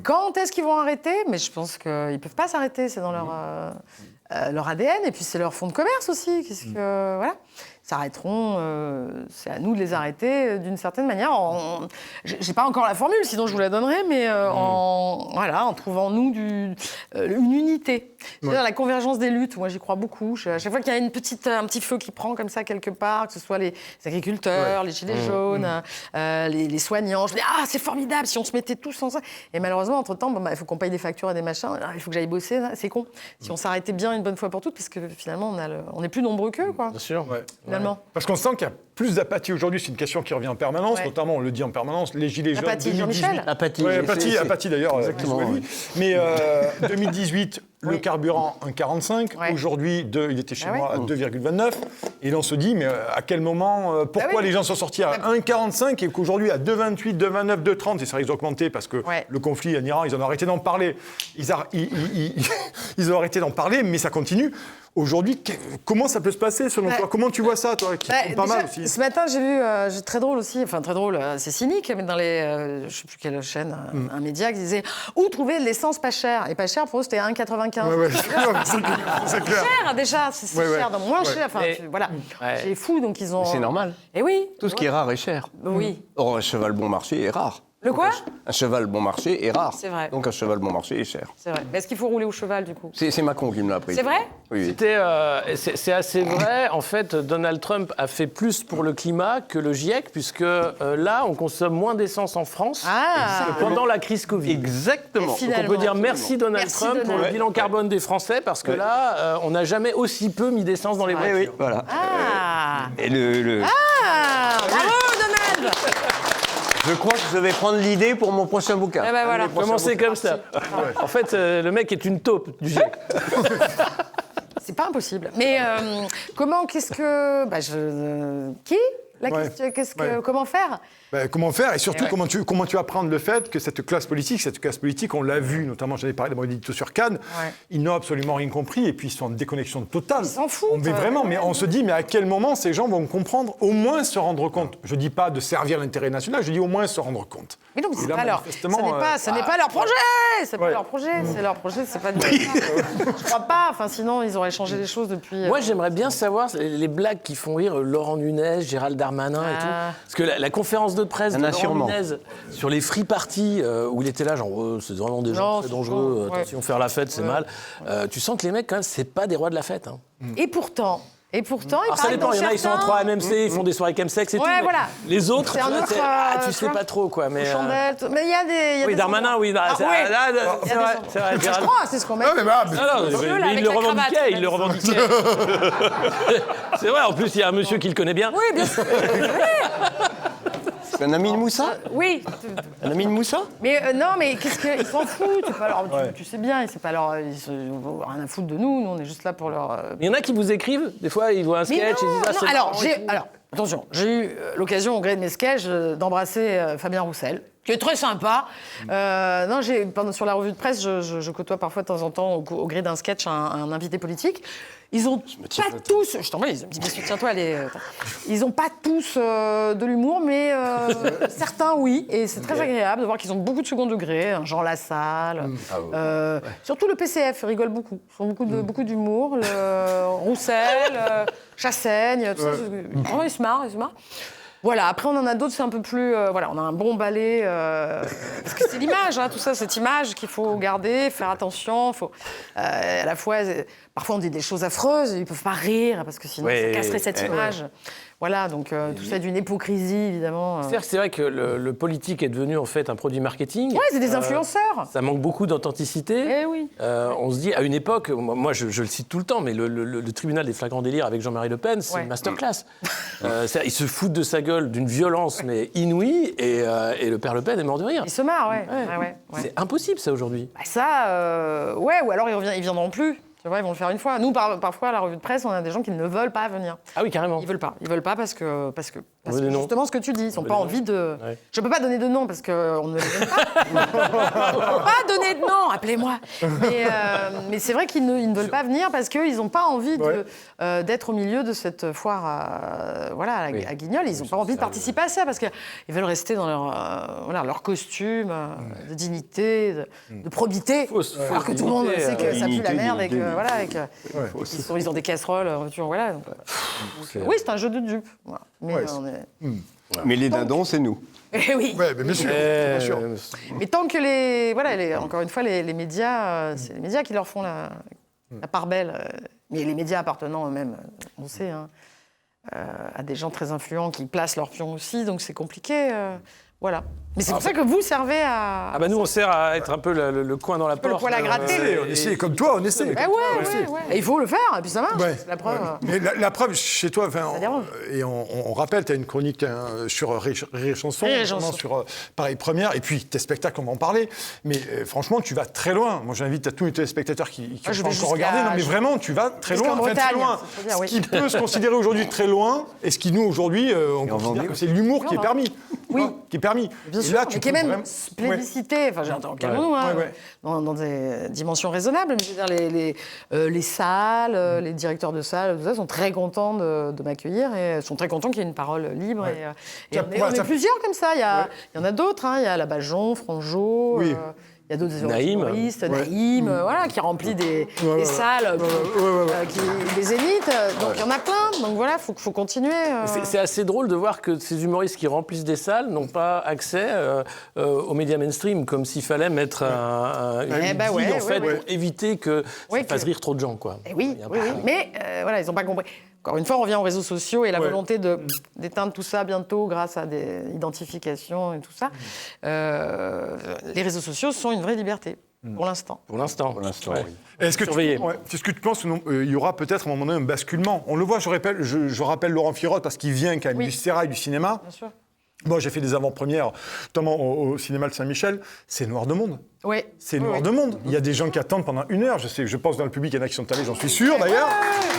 quand est-ce qu'ils vont arrêter? Mais je pense qu'ils peuvent pas s'arrêter, c'est dans leur ADN et puis c'est leur fonds de commerce aussi. Qu'est-ce que voilà. S'arrêteront, c'est à nous de les arrêter d'une certaine manière. J'ai pas encore la formule, sinon je vous la donnerai, mais en trouvant nous une unité. C'est-à-dire la convergence des luttes. Moi, j'y crois beaucoup. À chaque fois qu'il y a un petit feu qui prend comme ça quelque part, que ce soit les agriculteurs, les gilets jaunes, les soignants, je me dis c'est formidable si on se mettait tous ensemble. Et malheureusement, entre-temps, il faut qu'on paye des factures et des machins. Il faut que j'aille bosser. C'est con. Si on s'arrêtait bien une bonne fois pour toutes, parce que finalement, on est plus nombreux qu'eux, quoi. Bien sûr. Finalement. Parce qu'on sent qu'il y a plus d'apathie aujourd'hui, c'est une question qui revient en permanence, Ouais. notamment, on le dit en permanence, les gilets jaunes. Apathie, 2018. Jean-Michel. Apathie. Ouais, apathie d'ailleurs. Exactement, oui. Mais 2018, le Oui. carburant 1,45. Ouais. Aujourd'hui, il était chez Ah moi à 2,29. Et là, on se dit, mais à quel moment, pourquoi oui. les gens sont sortis à 1,45 et qu'aujourd'hui, à 2,28, 2,29, 2,30, et ça risque d'augmenter parce que le conflit en Iran, ils en ont arrêté d'en parler. Ils ont arrêté d'en parler, mais ça continue. Aujourd'hui, comment ça peut se passer selon toi? Comment tu vois ça, toi, qui compte pas mal aussi? Ce matin, j'ai vu, très drôle aussi, enfin très drôle, c'est cynique, mais dans les, je sais plus quelle chaîne, un média qui disait où trouver de l'essence pas chère. Et pas cher, pour eux, c'était 1,95. Ouais, c'est clair. Cher déjà, c'est cher, donc moins cher. Enfin, voilà, c'est fou, donc ils ont. C'est normal. Et oui. Tout ce qui est rare est cher. Oui. Or, un cheval bon marché est rare. Le quoi? Un cheval bon marché est rare. C'est vrai. Donc un cheval bon marché est cher. C'est vrai. Mais est-ce qu'il faut rouler au cheval du coup? C'est Macron qui me l'a appris. C'est vrai? Oui. C'est assez vrai. En fait, Donald Trump a fait plus pour le climat que le GIEC, puisque là, on consomme moins d'essence en France que pendant la crise Covid. Exactement. Et Donc on peut dire merci Donald Trump pour le bilan carbone des Français, parce que là, on n'a jamais aussi peu mis d'essence dans les voitures. Oui, voilà. Et Bravo Donald! Je crois que je vais prendre l'idée pour mon prochain bouquin. Eh ben voilà. Commencez comme ça. En fait, le mec est une taupe du GIEC. C'est pas impossible. Mais qu'est-ce que... qui? La question, comment faire? Comment faire et surtout comment tu apprends le fait que cette classe politique, on l'a vu, notamment j'en ai parlé dans mon édito sur Cannes, ils n'ont absolument rien compris et puis ils sont en déconnexion totale. Ils s'en foutent. Mais vraiment, mais on se dit, mais à quel moment ces gens vont comprendre, au moins se rendre compte. Je dis pas de servir l'intérêt national, je dis au moins se rendre compte. Mais non, mais Et c'est là, pas leur... Ce n'est pas leur projet. C'est pas leur projet. C'est leur projet. C'est pas. Je crois pas. Enfin, sinon ils auraient changé les choses depuis. Moi, j'aimerais bien savoir les blagues qui font rire Laurent Nunez, Gérald Darmanin et tout. Parce que la conférence de presse de Laurent assurement. Nunez sur les free parties, où il était là, genre, c'est vraiment des gens Non, très c'est dangereux, pas- attention, faire la fête, c'est mal. Tu sens que les mecs, quand même, c'est pas des rois de la fête. Hein. Et pourtant, il Alors ça paraît dépend, dans il y en a, ils sont en certains- 3 MMC, ils font des soirées chemsex et tout. Ouais, mais voilà. Les autres, C'est un autre, tu tu sais vois, pas trop, quoi. Mais, Chandelle, mais il y a des... il y a oui, des Darmanin, endroits. oui. Ah, c'est ouais. c'est vrai, c'est vrai. Je crois, c'est ce qu'on m'a dit. mais bah, Ah non, Bleu, là, mais avec il le la cravate, revendiquait, il le même. revendiquait. C'est vrai, en plus, il y a un monsieur qui le connaît bien. Oui, bien sûr. C'est un ami de Moussa Oui. Un ami de Moussa Mais non, mais qu'est-ce qu'ils s'en foutent. C'est pas tu sais bien, c'est pas leur, ils ont rien à foutre de nous. Nous, on est juste là pour leur. Il y en a qui vous écrivent, des fois, ils voient un Mais sketch, ils disent, ah, non, c'est alors, marrant et tout. attention, j'ai eu l'occasion, au gré de mes sketchs, d'embrasser Fabien Roussel, qui est très sympa. Non, sur la revue de presse, je côtoie parfois de temps en temps, au gré d'un sketch, un invité politique. Ils ont pas tous, je t'envoie, ils me disent, tiens-toi, ils ont pas tous de l'humour, mais certains, oui. Et c'est très agréable de voir qu'ils ont beaucoup de second degré. Jean Lassalle, surtout le PCF rigole beaucoup. Ils font beaucoup d'humour. Roussel, Chassaigne, tout ça. Vraiment, ils se marrent. Voilà, après on en a d'autres, c'est un peu plus... voilà, on a un bon balai, parce que c'est l'image, hein, tout ça, cette image qu'il faut garder, faire attention, faut... à la fois, parfois on dit des choses affreuses, ils ne peuvent pas rire, parce que sinon ça casserait cette image. Voilà, donc tout ça est d'une hypocrisie, évidemment. C'est vrai que le politique est devenu en fait un produit marketing. Ouais, c'est des influenceurs. Ça manque beaucoup d'authenticité. Eh oui. On se dit, à une époque, moi je le cite tout le temps, mais le tribunal des flagrants délires avec Jean-Marie Le Pen, c'est une masterclass. Ils se foutent de sa gueule d'une violence mais inouïe, et le père Le Pen est mort de rire. Ils se marrent, ouais. C'est impossible ça aujourd'hui. Bah ça, ouais, ou alors ils viendront plus. C'est vrai, ils vont le faire une fois. Nous, parfois, à la revue de presse, on a des gens qui ne veulent pas venir. Ah oui, carrément. Ils veulent pas parce que des noms. justement ce que tu dis, ils n'ont pas envie de... Ouais. Je peux pas donner de nom parce qu'on ne les donne pas. On peut pas donner de nom, appelez-moi. Mais c'est vrai qu'ils ne veulent pas venir parce qu'ils n'ont pas envie d'être au milieu de cette foire à Guignol. Ils n'ont pas envie de participer à ça parce qu'ils veulent rester dans leur costume de dignité, de probité. Alors que tout le monde sait que ça pue la merde et que... Voilà, ils ont des casseroles, voilà. Donc, oui, c'est un jeu de dupes. Voilà. Mais, Mais les dindons, c'est nous. Eh oui. Ouais, mais bien sûr, bien sûr. Mais tant que encore une fois, les médias, c'est les médias qui leur font la part belle. Mais les médias appartenant eux-mêmes, on sait, hein, à des gens très influents qui placent leur pion aussi, donc c'est compliqué. Voilà. Mais c'est pour ça que vous servez à... Ah bah nous on sert à être un peu le coin dans la porte. le poil à gratter. On essaie, comme toi, on essaie. Ouais. Et il faut le faire, et puis ça marche. Ouais. C'est la preuve. Mais la preuve, chez toi, dérange. et on rappelle, tu as une chronique sur Rire et Chanson, Rire et notamment Chanson. sur Paris Première, et puis tes spectacles, on va en parler. Mais franchement, tu vas très loin. Moi, j'invite à tous les téléspectateurs qui je ont pas vais encore regardé. Non, mais vraiment, tu vas très jusqu'en loin. Enfin, très Bretagne, loin. ça veut dire, Ce oui. qui peut se considérer aujourd'hui très loin, et ce qui, nous, aujourd'hui, on considère que c'est l'humour qui est permis. Oui. Qui est permis. Bien Et sûr, là, mais tu qui est peux même vraiment- plébiscité, enfin calmons-nous, hein, Ouais. dans des dimensions raisonnables, mais je veux dire, les salles, les directeurs de salles, tout ça, sont très contents de m'accueillir et sont très contents qu'il y ait une parole libre. Et Ça on est pourrait- ça- plusieurs comme ça, il y en a d'autres, hein, il y a la Bajon, Franjo, Oui. il y a d'autres Naïm. humoristes, Naïm, voilà, qui remplit des salles, des zéniths, donc il y en a plein, donc voilà, faut continuer. C'est assez drôle de voir que ces humoristes qui remplissent des salles n'ont pas accès aux médias mainstream, comme s'il fallait mettre une digue, en fait, pour éviter que ça fasse rire trop de gens, quoi. Eh oui, mais voilà, ils n'ont pas compris. Encore une fois, on revient aux réseaux sociaux et la volonté d'éteindre tout ça bientôt grâce à des identifications et tout ça. Les réseaux sociaux sont une vraie liberté, pour l'instant. Pour l'instant. Ouais. Est-ce que Surveiller. est-ce que tu penses qu'il y aura peut-être à un moment donné un basculement? On le voit, je rappelle Laurent Firotte parce qu'il vient quand même du sérail du cinéma. Bien sûr. Moi, j'ai fait des avant-premières, notamment au cinéma de Saint-Michel. C'est noir de monde. Oui. C'est noir de monde. Il y a des gens qui attendent pendant 1 heure. Je pense dans le public, il y en a qui sont allés, j'en suis sûr d'ailleurs.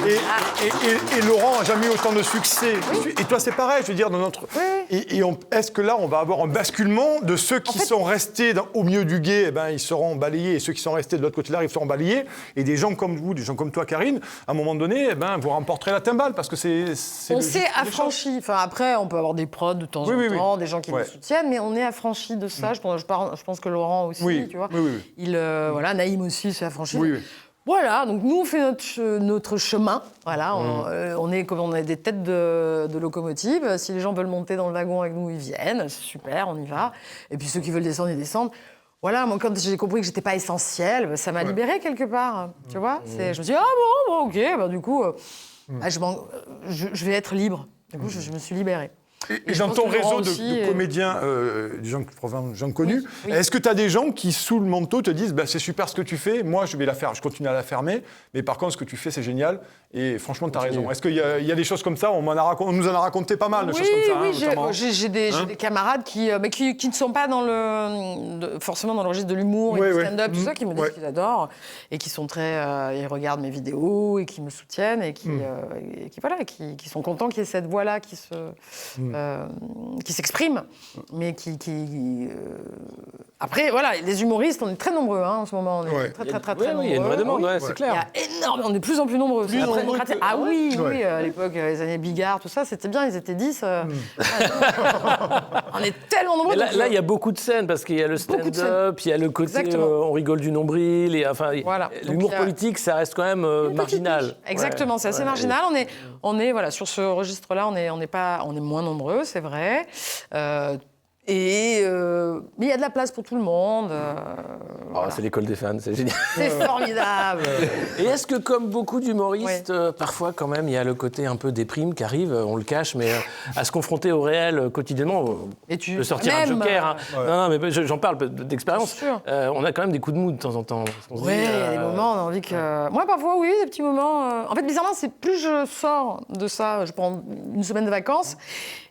Et Laurent n'a jamais eu autant de succès. Et toi, c'est pareil, je veux dire, dans notre. Est-ce que là, on va avoir un basculement de ceux qui sont restés au milieu du gué, eh ben, ils seront balayés, et ceux qui sont restés de l'autre côté de l'arrière, ils seront balayés. Et des gens comme vous, des gens comme toi, Karine, à un moment donné, eh ben, vous remporterez la timbale parce que c'est. On s'est affranchi. Enfin, après, on peut avoir des prods de temps en temps, des gens qui nous soutiennent, mais on est affranchi de ça. Je pense que Laurent aussi, tu vois. Oui. Naïm aussi s'est affranchi. Voilà, donc nous on fait notre chemin, voilà, on a des têtes de locomotive, si les gens veulent monter dans le wagon avec nous, ils viennent, c'est super, on y va, et puis ceux qui veulent descendre, ils descendent. Voilà, moi quand j'ai compris que j'étais pas essentielle, ça m'a libérée quelque part, tu vois, je me suis dit, ah bon, ok, du coup, je vais être libre, du coup je me suis libérée. Et dans ton réseau de comédiens, des gens connus, oui. Est-ce que tu as des gens qui, sous le manteau, te disent c'est super ce que tu fais, moi je continue à la fermer, mais par contre ce que tu fais c'est génial, et franchement tu as raison. Est-ce qu'il y a des choses comme ça? On nous en a raconté pas mal de choses comme ça. Oui, j'ai des camarades qui ne sont pas forcément dans le registre de l'humour et du stand-up, tout ça, qui me disent qu'ils adorent, et qui sont ils regardent mes vidéos, et qui me soutiennent, et qui sont contents qu'il y ait cette voix-là qui s'exprime, mais après, voilà, les humoristes, on est très nombreux en ce moment. On est très nombreux. Il y a une vraie demande, c'est clair. Il y a énormément, on est de plus en plus nombreux. Oui, à l'époque, les années Bigard, tout ça, c'était bien, ils étaient 10. On est tellement nombreux. Là, il y a beaucoup de scènes, parce qu'il y a le stand-up, il y a le côté on rigole du nombril, l'humour politique, ça reste quand même marginal. Exactement, c'est assez marginal. On est voilà, sur ce registre-là, on est moins nombreux, c'est vrai. Mais il y a de la place pour tout le monde. Voilà. C'est l'école des fans, c'est génial. C'est formidable. Et est-ce que, comme beaucoup d'humoristes, parfois quand même, il y a le côté un peu déprime qui arrive, on le cache, mais à se confronter au réel quotidiennement, de sortir un joker. Non, mais j'en parle d'expérience. On a quand même des coups de mou de temps en temps. Oui, il y a des moments, on a envie que... Moi, parfois, oui, des petits moments... En fait, bizarrement, c'est plus je sors de ça, je prends une semaine de vacances,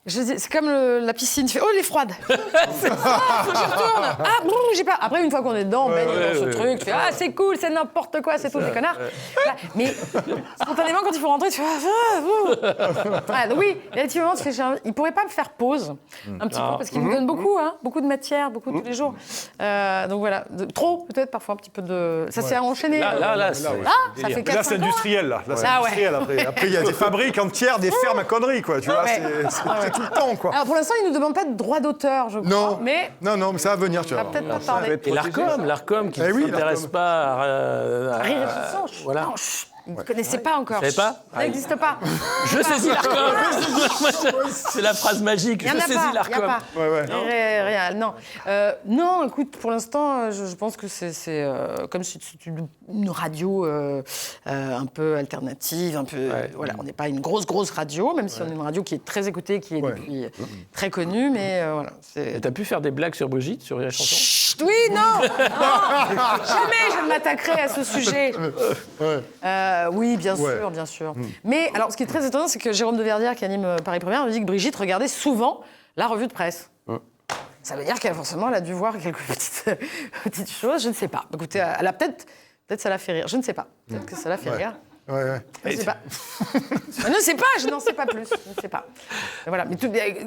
c'est comme la piscine, tu fais « Oh, elle est froide !» C'est ça, faut que j'y retourne. Ah, bon, j'ai pas... Après, une fois qu'on est dedans, on baigne dans ce truc, tu fais « Ah, c'est cool, c'est n'importe quoi, c'est tout, les connards !» Mais spontanément, quand il faut rentrer, tu fais « Oui, il y a des petits moments, tu fais « Il pourrait pas me faire pause un petit peu, parce qu'il nous donne beaucoup de matière, beaucoup tous les jours. » Donc voilà, trop, peut-être, parfois, un petit peu de... Ça s'est enchaîné. Là, ça fait 4-5 ans. Là, c'est industriel, là. C'est industriel, après, il y a des fabriques entières, des fermes à conneries, quoi. Tu vois, c'est tout le temps, quoi. Alors, pour l'instant, ils ne nous demandent pas de droit d'auteur, je crois. Non, mais mais ça va venir, tu vois. Ça va peut-être pas tarder. Et l'ARCOM qui ne s'intéresse pas à... Rire et chanson. Voilà. Non, vous ne connaissez pas encore. Vous savez pas? Ça n'existe pas. Je saisis l'ARCOM. C'est la phrase magique. Je saisis l'ARCOM. Rien. Non, écoute, pour l'instant, je pense que c'est comme si c'était une radio un peu alternative, un peu. Voilà, on n'est pas une grosse radio, même si on est une radio qui est très écoutée, qui est depuis très connue, mais voilà. T'as pu faire des blagues sur Brigitte, sur la chanson? Oui, non, jamais je ne m'attaquerai à ce sujet. Oui, bien sûr. Mais alors, ce qui est très étonnant, c'est que Jérôme Deverdière, qui anime Paris Première, me dit que Brigitte regardait souvent la revue de presse. Ça veut dire qu'elle a dû voir quelques petites choses, je ne sais pas. Écoutez, elle a peut-être ça l'a fait rire, je ne sais pas. Peut-être que ça l'a fait rire. Je ne sais pas. Je n'en sais pas plus. Je ne sais pas. Mais voilà. Mais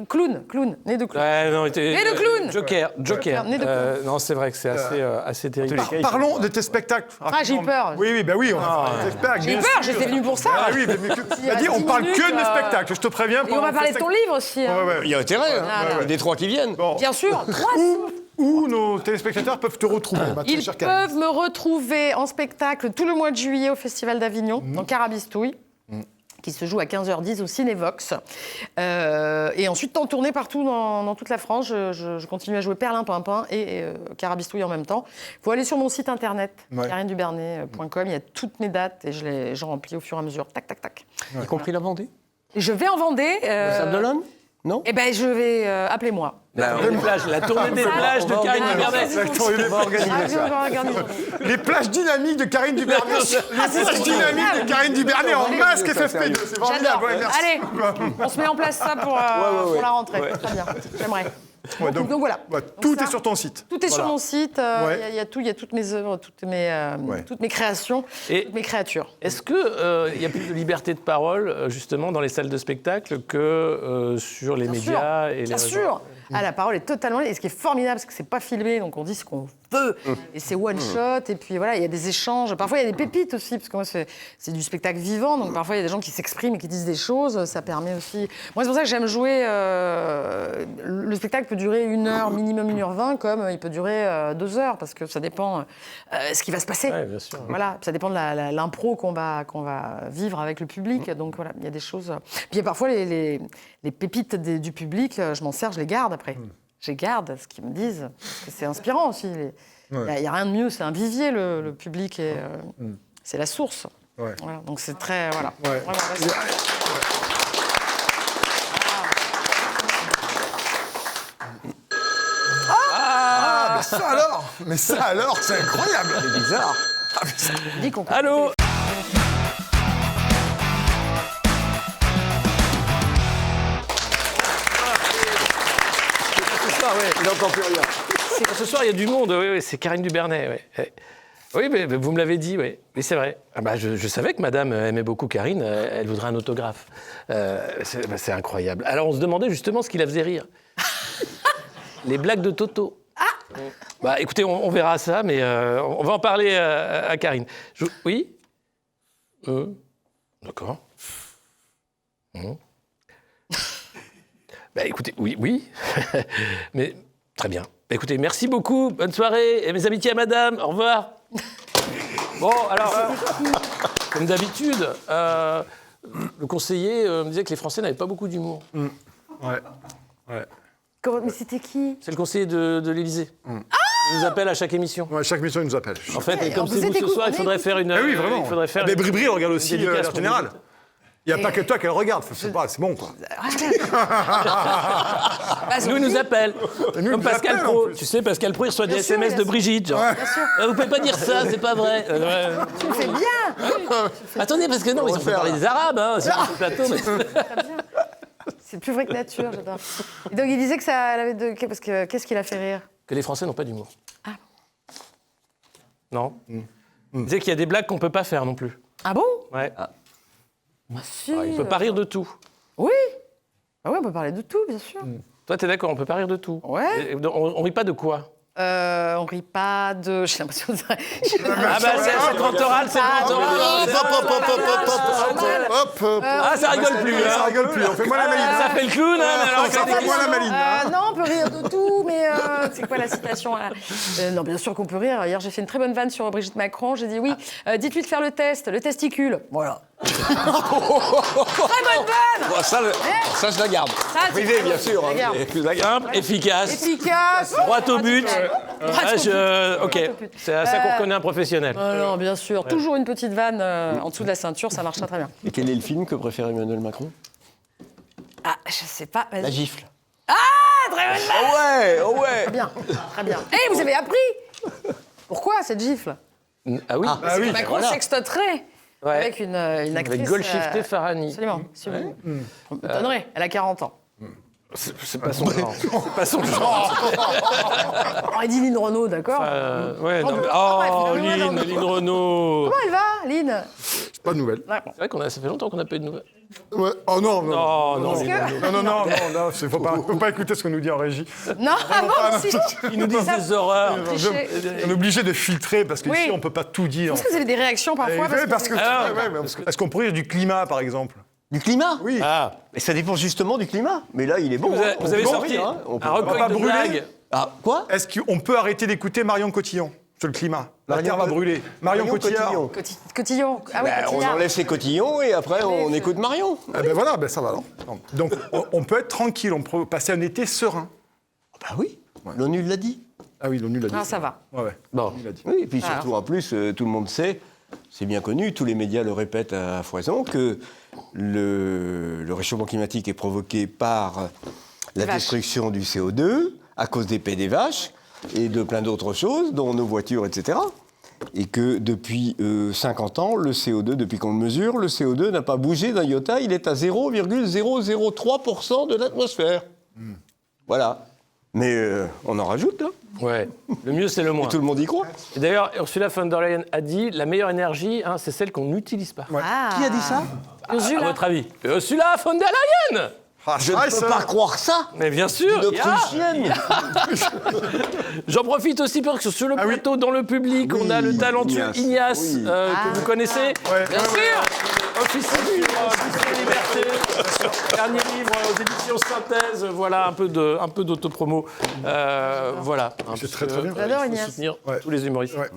clown, né de clown. Né de clown. Joker. Né de clown. Non, c'est vrai que c'est assez terrible. Parlons de tes spectacles. J'ai eu peur. Oui, on va parler de tes spectacles. J'ai eu peur, j'étais venue pour ça. Oui, mais on parle que de mes spectacles, je te préviens. Et on va parler de ton livre aussi. Il y a intérêt, des 3 qui viennent. Bien sûr, 3. Où nos téléspectateurs peuvent te retrouver? Ils peuvent me retrouver en spectacle tout le mois de juillet au Festival d'Avignon, dans Carabistouille, qui se joue à 15h10 au Cinévox. Et ensuite, en tournée partout dans toute la France. Je continue à jouer Perlimpinpin et Carabistouille en même temps. Il faut aller sur mon site internet, karinedubernay.com. Il y a toutes mes dates et je remplis au fur et à mesure. Tac, tac, tac. Y compris la Vendée? Je vais en Vendée. Sable d'Olonne? Non? Eh ben, je vais... appelez-moi. La tournée des plages de Karine Dubernay. Les plages dynamiques de Karine Dubernay. Les plages dynamiques de Karine Dubernay en masque FFP2. C'est formidable. Allez, on se met en place ça pour la rentrée. Très bien, j'aimerais. Donc voilà. Tout est sur ton site. Tout est sur mon site. Il y a tout, il y a toutes mes œuvres, toutes mes créations, toutes mes créatures. Est-ce qu'il y a plus de liberté de parole, justement, dans les salles de spectacle que sur les médias et les Bien réseaux? sûr. La parole est totalement... Et ce qui est formidable, c'est que c'est pas filmé, donc on dit ce qu'on veut. Et c'est one shot, et puis voilà, il y a des échanges. Parfois, il y a des pépites aussi, parce que moi, c'est du spectacle vivant, donc parfois, il y a des gens qui s'expriment et qui disent des choses. Ça permet aussi... Moi, c'est pour ça que j'aime jouer le spectacle peut durer 1 heure, minimum 1h20, comme il peut durer 2 heures, parce que ça dépend ce qui va se passer. Ouais, bien sûr. Voilà, ça dépend de l'impro qu'on va vivre avec le public. Donc voilà, il y a des choses. Puis parfois, les pépites du public, je m'en sers, je les garde après. Je les garde, ce qu'ils me disent, parce que c'est inspirant aussi. Il n'y a rien de mieux, c'est un vivier, le public, et c'est la source. Ouais. Voilà, donc c'est très. Voilà. Ouais. Vraiment, vas-y. Mais ça alors, c'est incroyable. C'est bizarre. Dis qu'on coupe Allô. Il n'entend plus rien. Ce soir, il y a du monde. Oui, c'est Karine Dubernet. Oui, oui, mais vous me l'avez dit, oui. Oui, c'est vrai. Ah bah, je savais que madame aimait beaucoup Karine. Elle voudrait un autographe. C'est incroyable. Alors, on se demandait justement ce qui la faisait rire. Les blagues de Toto. Bah, écoutez, on verra ça, mais on va en parler à Karine. Oui. D'accord. Bah, écoutez, oui. Mais très bien. Bah, écoutez, merci beaucoup. Bonne soirée. Et mes amitiés à madame. Au revoir. Bon, alors, comme d'habitude, le conseiller me disait que les Français n'avaient pas beaucoup d'humour. Ouais. Mais c'était qui? C'est le conseiller de l'Élysée. Il nous appelle à chaque émission. Ouais, chaque mission, il nous appelle. En fait, et comme vous c'est vous êtes ce soir, il écouté. faudrait faire une. Ah oui, vraiment. Il faudrait faire Mais une- Bribri regarde aussi une dédicace l'Alerte Générale. pour Il n'y a pas que toi qu'elle regarde, c'est bon quoi. Nous, il nous appelle. Et nous, il Comme nous Pascal appelle, en Pro. plus. Tu sais, Pascal Pro, il reçoit des Bien sûr, SMS de bien sûr. Brigitte. Genre, Bien sûr. Vous pouvez pas dire ça, c'est pas vrai. Tu le fais bien. Attendez, parce que non, ils ont fait parler des Arabes sur ce plateau. mais- C'est plus vrai que nature, j'adore. Et donc il disait que ça elle avait parce que qu'est-ce qui l'a fait rire? Que les Français n'ont pas d'humour. Ah. Non. Il disait qu'il y a des blagues qu'on peut pas faire non plus. Ah bon? Ouais. Ah si. Il peut pas rire de tout. Oui. Ah oui, on peut parler de tout, bien sûr. Toi, t'es d'accord, on peut pas rire de tout. Ouais. Et on rit pas de quoi? On rit pas de. J'ai l'impression de. Ah bah c'est le grand oral, c'est le grand oral. Hop. Ah, ça rigole plus. Ça hein. rigole plus, on fait moins la maline. Ça fait le clown, hein, mais alors, Ça fait moins la maline. Non, on peut rire de tout, mais c'est quoi la citation là? Non, bien sûr qu'on peut rire. Hier, j'ai fait une très bonne vanne sur Brigitte Macron. J'ai dit oui, dites-lui de faire le test, le testicule. Voilà. Très bonne vanne. Ça, je la garde. Ça, c'est Privé, bien sûr. hein, Regarde. mais je la garde. Simple, efficace, Efficace. droit au but. Droit Ah, au but. ok, c'est à ça qu'on reconnaît un professionnel. Non, bien sûr. Toujours une petite vanne en dessous de la ceinture, ça marche très bien. Et quel est le film que préfère Emmanuel Macron? Ah, je sais pas. Vas-y. La gifle. Ah, très bonne vanne. Oh ouais. Très bien, très bien. Eh, vous avez appris? Pourquoi cette gifle? Ah oui, Ah oui. Macron sextoterait Ouais. avec une actrice. Avec Golshifteh Farahani. Absolument. absolument. On me donnerait. Elle a 40 ans. C'est pas son genre. C'est pas son genre. On aurait dit Lynn Renault, d'accord? Ouais, non, mais- bref, oh, non, non, non. Lynn Renault. Comment elle va, Lynn? Pas de nouvelles. C'est vrai ça fait longtemps qu'on n'a pas eu de nouvelles. Ouais. Oh non, Non, non, Est-ce Lynn que- Renault. non, faut pas écouter ce qu'on nous dit en régie. Non, ah bon, si. Ils nous disent des horreurs. On est obligé de filtrer parce qu'ici, Oui. on peut pas tout dire. Est-ce que vous avez des réactions parfois? Est-ce qu'on pourrait dire du climat, par exemple? Du climat? Oui. Ah, Mais ça dépend justement du climat. Mais là, il est bon. vous avez, hein. vous avez On peut sorti rire, hein. On peut- un va recueil pas de brûler. blagues. Ah, quoi? Est-ce qu'on peut arrêter d'écouter Marion Cotillon sur le climat? La Marion Terre va Co- brûler. Marion Cotillard. Cotillon. Ah oui, Ben, on Cotillard. enlève ses cotillons et après on écoute Marion. Eh ben voilà, ben ça va alors. Donc on peut être tranquille, on peut passer un été serein. Bah oui, l'ONU l'a dit. Ah oui, l'ONU l'a dit. Ah, ça va. Ouais. Bon. Il a dit. Oui, et puis Ah. surtout en plus, tout le monde sait, c'est bien connu, tous les médias le répètent à foison, que le réchauffement climatique est provoqué par la vaches. destruction du CO2, à cause des paies des vaches, et de plein d'autres choses, dont nos voitures, etc. Et que depuis 50 ans, le CO2, depuis qu'on le mesure, le CO2 n'a pas bougé d'un iota, il est à 0,003% de l'atmosphère. Voilà. Mais on en rajoute, là. Ouais. Le mieux, c'est le moins. Et tout le monde y croit. Et d'ailleurs, Ursula von der Leyen a dit la meilleure énergie, c'est celle qu'on n'utilise pas. Ah. Qui a dit ça? À votre avis Ursula von der Leyen. Ah, Je ne peux pas croire ça. Mais bien sûr. Une il y a- Autrichienne. J'en profite aussi pour que sur le plateau, dans le public, on a le talentueux Ignace, Oui. que vous connaissez. Ouais. Bien sûr. Officier de liberté. Dernier livre aux éditions Synthèse. Voilà, un peu d'autopromo. Voilà. C'est très bien. J'adore, Il faut Ignace. soutenir Ouais. tous les humoristes. Ouais.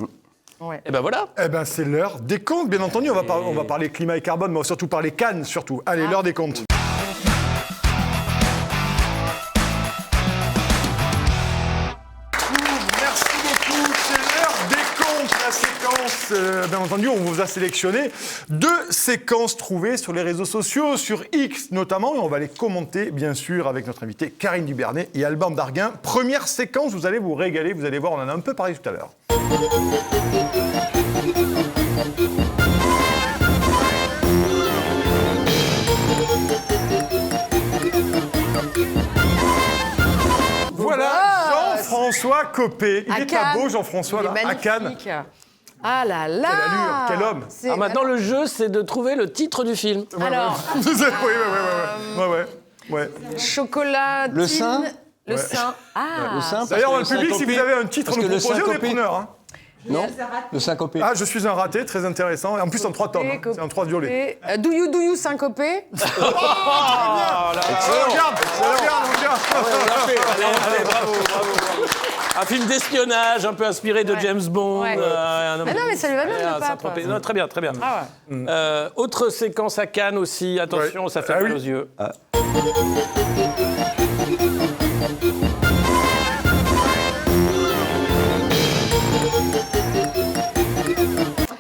Ouais. Et ben voilà. Eh ben c'est l'heure des comptes, bien entendu. On va parler climat et carbone, mais on va surtout parler Cannes, surtout. Allez, l'heure des comptes. Merci beaucoup. C'est l'heure des comptes. La séquence, bien entendu, on vous a sélectionné 2 séquences trouvées sur les réseaux sociaux, sur X notamment, et on va les commenter, bien sûr, avec notre invité Karine Dubernet et Alban Darguin. Première séquence, vous allez vous régaler, vous allez voir, on en a un peu parlé tout à l'heure. Voilà, Jean-François Copé. Il À est pas Cannes. beau, Jean-François, Il là, est à Cannes. magnifique. Ah là là. Quelle allure, quel homme. C'est- Alors maintenant, le jeu, c'est de trouver le titre du film. Alors, Ouais. chocolat. Le sein. Le sein. Ah. Le sein, D'ailleurs, dans le parce que public, si vous avez un titre à parce nous que le proposer, on est syncopé- preneurs. Hein. Non, le syncopé. Ah, je suis un raté, très intéressant. Et en plus, en 3 tomes. Hein. C'est en 3 violets. Do you syncopé. Regarde. Allez, bravo. Un film d'espionnage, un peu inspiré de Ouais. James Bond. Ouais. Un homme- Ah non, mais ça lui va bien, le pape. Saint-Tropez. Non, très bien, très bien. Ah ouais. Autre séquence à Cannes aussi, attention, Ouais. ça fait Ah mal oui. aux yeux.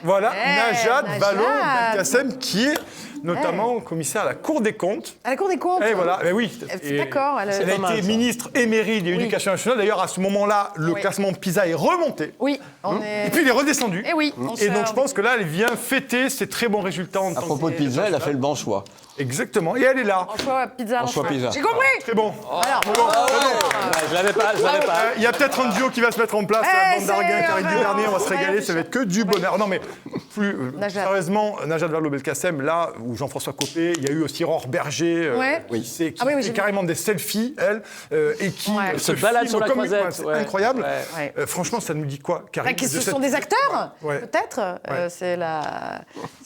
Voilà, Eh, Najat Najat. Vallaud-Belkacem, qui est notamment commissaire à la Cour des comptes. À la Cour des comptes. Et voilà, mais oui. C'est d'accord, elle- Elle C'est a pas mal, été ça. ministre émérite de l'Éducation nationale. D'ailleurs, à ce moment-là, le Oui. classement PISA est remonté. Oui, on est. Et puis, il est redescendu. Eh oui, on Et donc, sort. je pense que là, elle vient fêter ses très bons résultats en À tant que... propos de pizza, elle a fait le bon choix. Exactement. Et elle est là. François Pizza. François Pizza. J'ai compris. Très bon. Alors, Je l'avais pas. Il y a peut-être un duo qui va se mettre en place. Eh, Bande Darguin, c'est- Karine on va- Dubernet, on va se on va y régaler. Ça va être que du bonheur. Non, mais plus Najat. sérieusement, Najat Vallaud-Belkacem, là, où Jean-François Copé, il y a eu aussi Aurore Berger, Ouais. qui fait j'ai vu. carrément des selfies, elle, et qui Ouais. Se balade filme sur la comme- croisette, c'est ouais. incroyable. Ouais. Ouais. Franchement, ça nous dit quoi, Karine Ce de sont cette- des acteurs, Ouais. peut-être.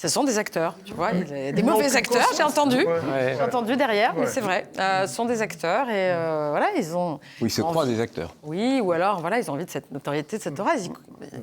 Ce sont des acteurs, tu vois. Il y a des Une mauvais autre acteurs, j'ai conscience. entendu. Ouais. J'ai entendu derrière, mais Ouais. c'est vrai. Ce sont des acteurs et voilà, ils ont. Oui, se croient des acteurs. Oui, ou alors voilà, ils ont envie de cette notoriété, de cette aura.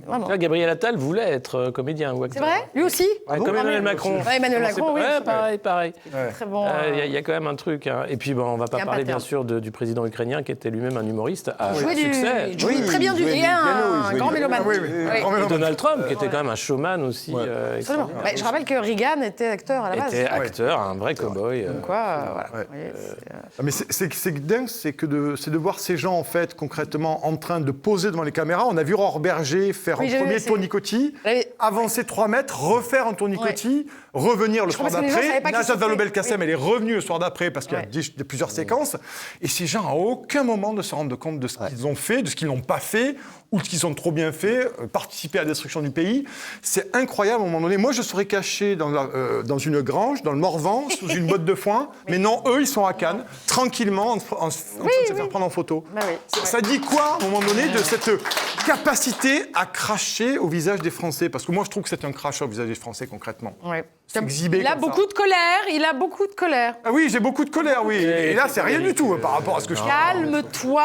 Vraiment. Gabriel Attal voulait être comédien ou C'est acteur. vrai Lui aussi Ouais, comme Ah, Emmanuel mais- Macron. Ouais, Emmanuel Non, c'est Macron, pas- oui. Ouais, pareil. Très bon. Il y a quand même un truc. Hein. Et puis, bon, on va pas Il y a un parler, pattern. bien sûr, du président ukrainien qui était lui-même un humoriste à Jouer succès. il jouait très bien du jouait et du piano, il un jouait grand du- mélomane. Ah oui, oui. Oui. Grand mélomane. Et Donald Trump, qui était quand même un showman aussi. Absolument. extraordinaire. Ouais, je rappelle que Reagan était acteur à la base. Était acteur, un vrai cow-boy. Quoi, voilà. Ouais. Vous voyez, c'est, Ah, mais c'est dingue, c'est de voir ces gens, en fait, concrètement, en train de poser devant les caméras. On a vu Aurore Berger faire Oui, un j'ai vu, premier c'est- tour Nicotti, Oui. avancer 3 mètres, refaire un tour Nicotti, revenir le Je crois soir parce que les gens d'après. savaient pas qu'ils Najat sortaient. Vallaud-Belkacem, Oui. elle est revenue le soir d'après parce qu'il y a Ouais. plusieurs séquences. Et ces gens, à aucun moment, ne se rendent compte de ce qu'ils ont fait, de ce qu'ils n'ont pas fait, ou de ce qu'ils ont trop bien fait, participer à la destruction du pays. C'est incroyable à un moment donné. Moi, je serais caché dans une grange, dans le Morvan, sous une botte de foin. Mais non, eux, ils sont à Cannes, tranquillement, en train de se faire prendre en photo. Bah oui. Ça dit quoi, à un moment donné, de cette capacité à cracher au visage des Français? Parce que moi, je trouve que c'est un crachat au visage des Français, concrètement. Ouais. S'exhiber Il a comme ça. beaucoup de colère, il a beaucoup de colère. Ah oui, j'ai beaucoup de colère, oui. Et là, c'est rien du tout par rapport à ce que je fais. Calme-toi,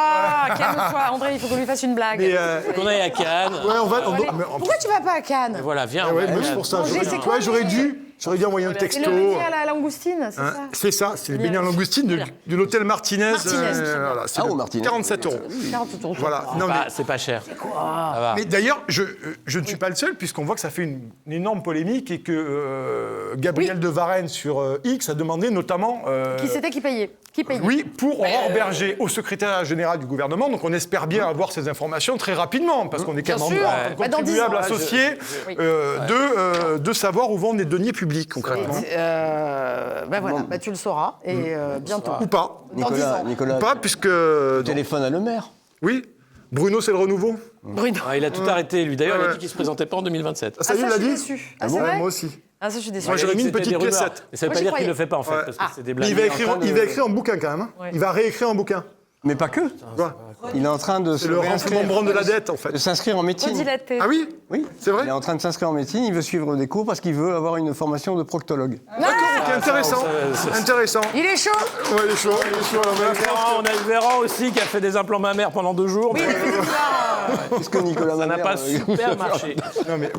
calme-toi. André, il faut qu'on lui fasse une blague. Mais, Qu'on aille à Cannes. ouais, on va. Allez. mais en- Pourquoi tu vas pas à Cannes Voilà, viens. Ah on va ouais, à mais c'est Cannes. pour ça. Manger, c'est Tu quoi, vois, j'aurais mais- dû envoyer un C'est texto. le beignet à la langoustine, c'est Hein, ça c'est ça, c'est les Bien. beignets en langoustine de l'hôtel Martinez. Martinez. Voilà, c'est Ah, le au Martinez. 47 €. 40 euros. Voilà. Non, mais, C'est pas cher. Ça va. mais d'ailleurs, je ne suis pas le seul, puisqu'on voit que ça fait une énorme polémique et que Gabriel de Varenne sur X a demandé notamment. Qui payait Qui payait Oui, pour Aurore Berger, au secrétariat général du gouvernement. Donc on espère bien avoir ces informations très rapidement, parce qu'on est quand même Bien sûr. en tant que Bah, dans 10 contribuable ans, associé Oui. de savoir où vont les deniers publics, concrètement. Ben voilà, bah, tu le sauras, et bientôt. Ou pas. Dans 10 ans. Nicolas, Ou pas, puisque. téléphone à le maire. Oui. Bruno, c'est le renouveau. Bruno. Ah, il a tout arrêté, lui. D'ailleurs, il a Ouais. dit qu'il ne se présentait pas en 2027. Ah, ça, Ah, il ça, l'a je suis dit. déçue. Ah Ah, bon, c'est vrai moi aussi. Ah, ça, je suis déçue. Moi, j'aurais mis une C'était petite des rumeurs. piécette. Mais ça veut Moi, pas j'y dire qu'il croyais. ne le fait pas, en fait, Ouais. parce que c'est des Mais blagues. il va en train de- écrire un bouquin quand même. Hein. Ouais. Il va réécrire un bouquin. Mais pas que. Quoi Il est en train de C'est le renflouement de la dette, en fait. de s'inscrire en médecine. Redilaté. Ah oui Oui, C'est vrai Il est en train de s'inscrire en médecine, il veut suivre des cours parce qu'il veut avoir une formation de proctologue. D'accord, ok, intéressant. Intéressant. Il est chaud. Ouais, il est chaud, il est chaud. On a le Véran aussi qui a fait des implants mammaires pendant 2 jours. Oui, il fait tout ça. Est-ce que Nicolas Ça n'a Mamère, pas super marché. Non, mais,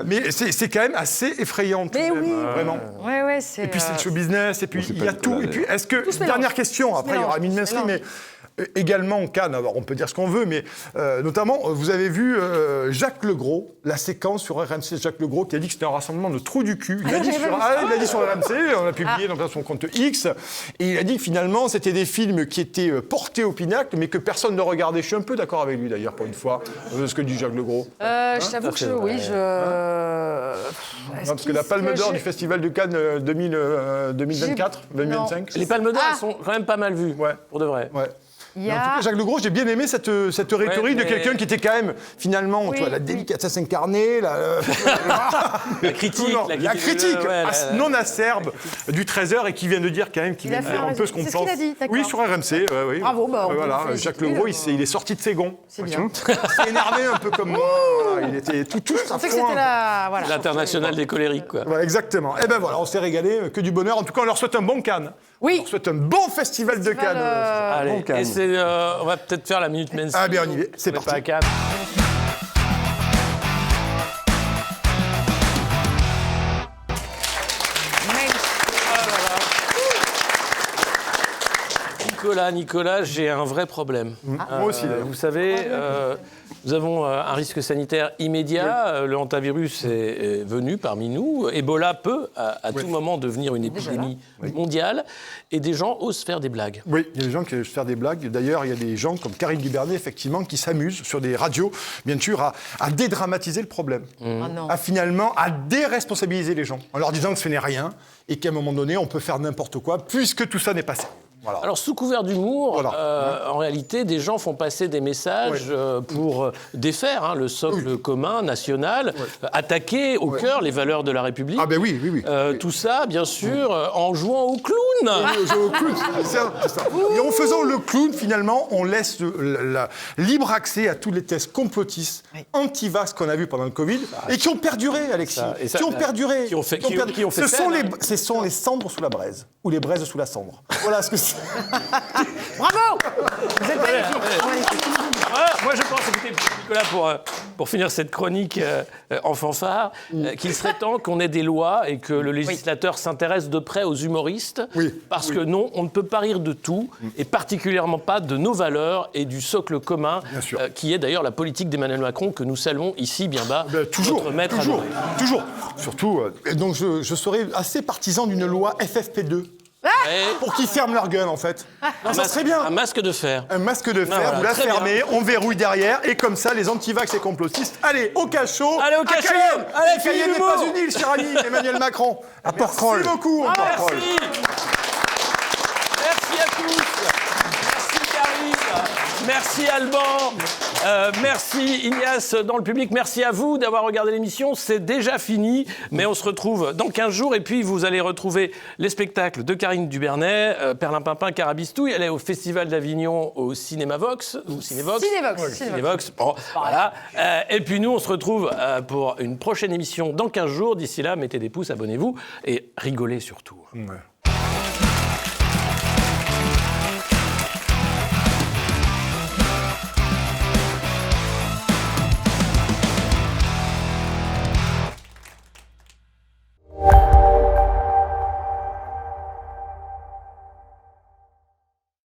mais c'est quand même assez effrayant. tout Mais de même, oui. Vraiment. Ouais, c'est. Et puis c'est le show business, et puis c'est il pas y a Nicolas, tout. Et puis est-ce que, se dernière mélange. question, après il y aura Amine Mesri, mais également en Cannes, alors on peut dire ce qu'on veut, mais notamment, vous avez vu Jacques Legros, la séquence sur RMC, Jacques Legros qui a dit que c'était un rassemblement de trous du cul. Il a dit sur RMC, on a publié dans son compte X, et il a dit que finalement c'était des films qui étaient portés au pinacle, mais que personne ne regardait. Je suis un peu d'accord avec lui d'ailleurs, pour une fois, ce que dit Jacques Legros. Je t'avoue que oui, Parce que la Palme d'Or du Festival de Cannes 2024, 2025. Les Palmes d'Or, elles sont quand même pas mal vues, pour de vrai. Ouais. Il y Mais en tout a. cas, Jacques Legros, j'ai bien aimé cette rhétorique mais- de quelqu'un qui était quand même, finalement, Oui, tu vois, la délicatesse incarnée, La critique, Non, la critique ouais, non acerbe du 13h et qui vient de dire quand même qu'il Il a vient de fait dire un raison. peu ce qu'on C'est ce pense. qu'il a dit, d'accord. Oui, sur RMC, oui. Bravo, bah, on peut voilà, le féliciter, Jacques Legros, il est sorti de ses gonds. C'est bien. Il s'est énervé un peu comme moi. Voilà, il était tout Je à pensais que c'était point. la. Voilà. L'international des colériques, quoi. Voilà, exactement. Et ben voilà, on s'est régalé, que du bonheur. En tout cas, on leur souhaite un bon Cannes. Oui. On leur souhaite un bon festival de Cannes. Allez, Bon Cannes. et on va peut-être faire la minute Messi. Ah bien, on y est. C'est On est parti. pas à Cannes. Nicolas, j'ai un vrai problème. Moi aussi, d'ailleurs. Vous savez, nous avons un risque sanitaire immédiat. Le hantavirus est venu parmi nous. Ebola peut, à tout moment, devenir une épidémie mondiale. Et des gens osent faire des blagues. Oui, il y a des gens qui osent faire des blagues. D'ailleurs, il y a des gens comme Karine Dubernet, effectivement, qui s'amusent sur des radios, bien sûr, à dédramatiser le problème. Ah non. À déresponsabiliser les gens, en leur disant que ce n'est rien et qu'à un moment donné, on peut faire n'importe quoi, puisque tout ça n'est pas ça. Voilà. Alors, sous couvert d'humour, Voilà. en réalité, des gens font passer des messages pour défaire le socle commun, national, attaquer au cœur les valeurs de la République. Ah ben oui. Tout ça, bien sûr, en jouant au clown. Le jeu au clown, c'est ça. Et en faisant le clown, finalement, on laisse le libre accès à tous les tests complotistes, anti-vax qu'on a vus pendant le Covid, et qui ont perduré, Alexis. Et ça, qui ont perduré. qui ont fait Ce scène, sont hein. ce sont les cendres sous la braise, ou les braises sous la cendre. Voilà ce que c'est. Bravo. Vous êtes magnifique. Moi, je pense, écoutez, Nicolas, pour finir cette chronique en fanfare, qu'il serait temps qu'on ait des lois et que le législateur s'intéresse de près aux humoristes. Oui. Parce que non, on ne peut pas rire de tout, et particulièrement pas de nos valeurs et du socle commun, Bien sûr. qui est d'ailleurs la politique d'Emmanuel Macron, que nous saluons ici bien bas. Toujours, notre maître toujours, adoré. toujours. Surtout, donc je serais assez partisan d'une loi FFP2 Et pour qu'ils ferment leur gueule, en fait. Ça serait bien. un masque de fer. Un masque de fer, voilà, vous la très fermez, on verrouille derrière, et comme ça, les antivax et complotistes, allez, au cachot. Allez, au à cachot. Cayenne. Allez, Et Cayenne fini n'est pas l'humour. une île, cher ami, Emmanuel Macron. À Port-Croll. Merci beaucoup. Port-Croll. Merci à tous. Merci Karine. Merci Alban. Merci Ignace dans le public. Merci à vous d'avoir regardé l'émission. C'est déjà fini, mais on se retrouve dans 15 jours. Et puis, vous allez retrouver les spectacles de Karine Dubernet, Perlimpinpin, Carabistouille. Elle est au Festival d'Avignon au Cinémavox. Ou Cinévox. Cinévox. Bon, voilà. Et puis, nous, on se retrouve pour une prochaine émission dans 15 jours. D'ici là, mettez des pouces, abonnez-vous et rigolez surtout. Ouais.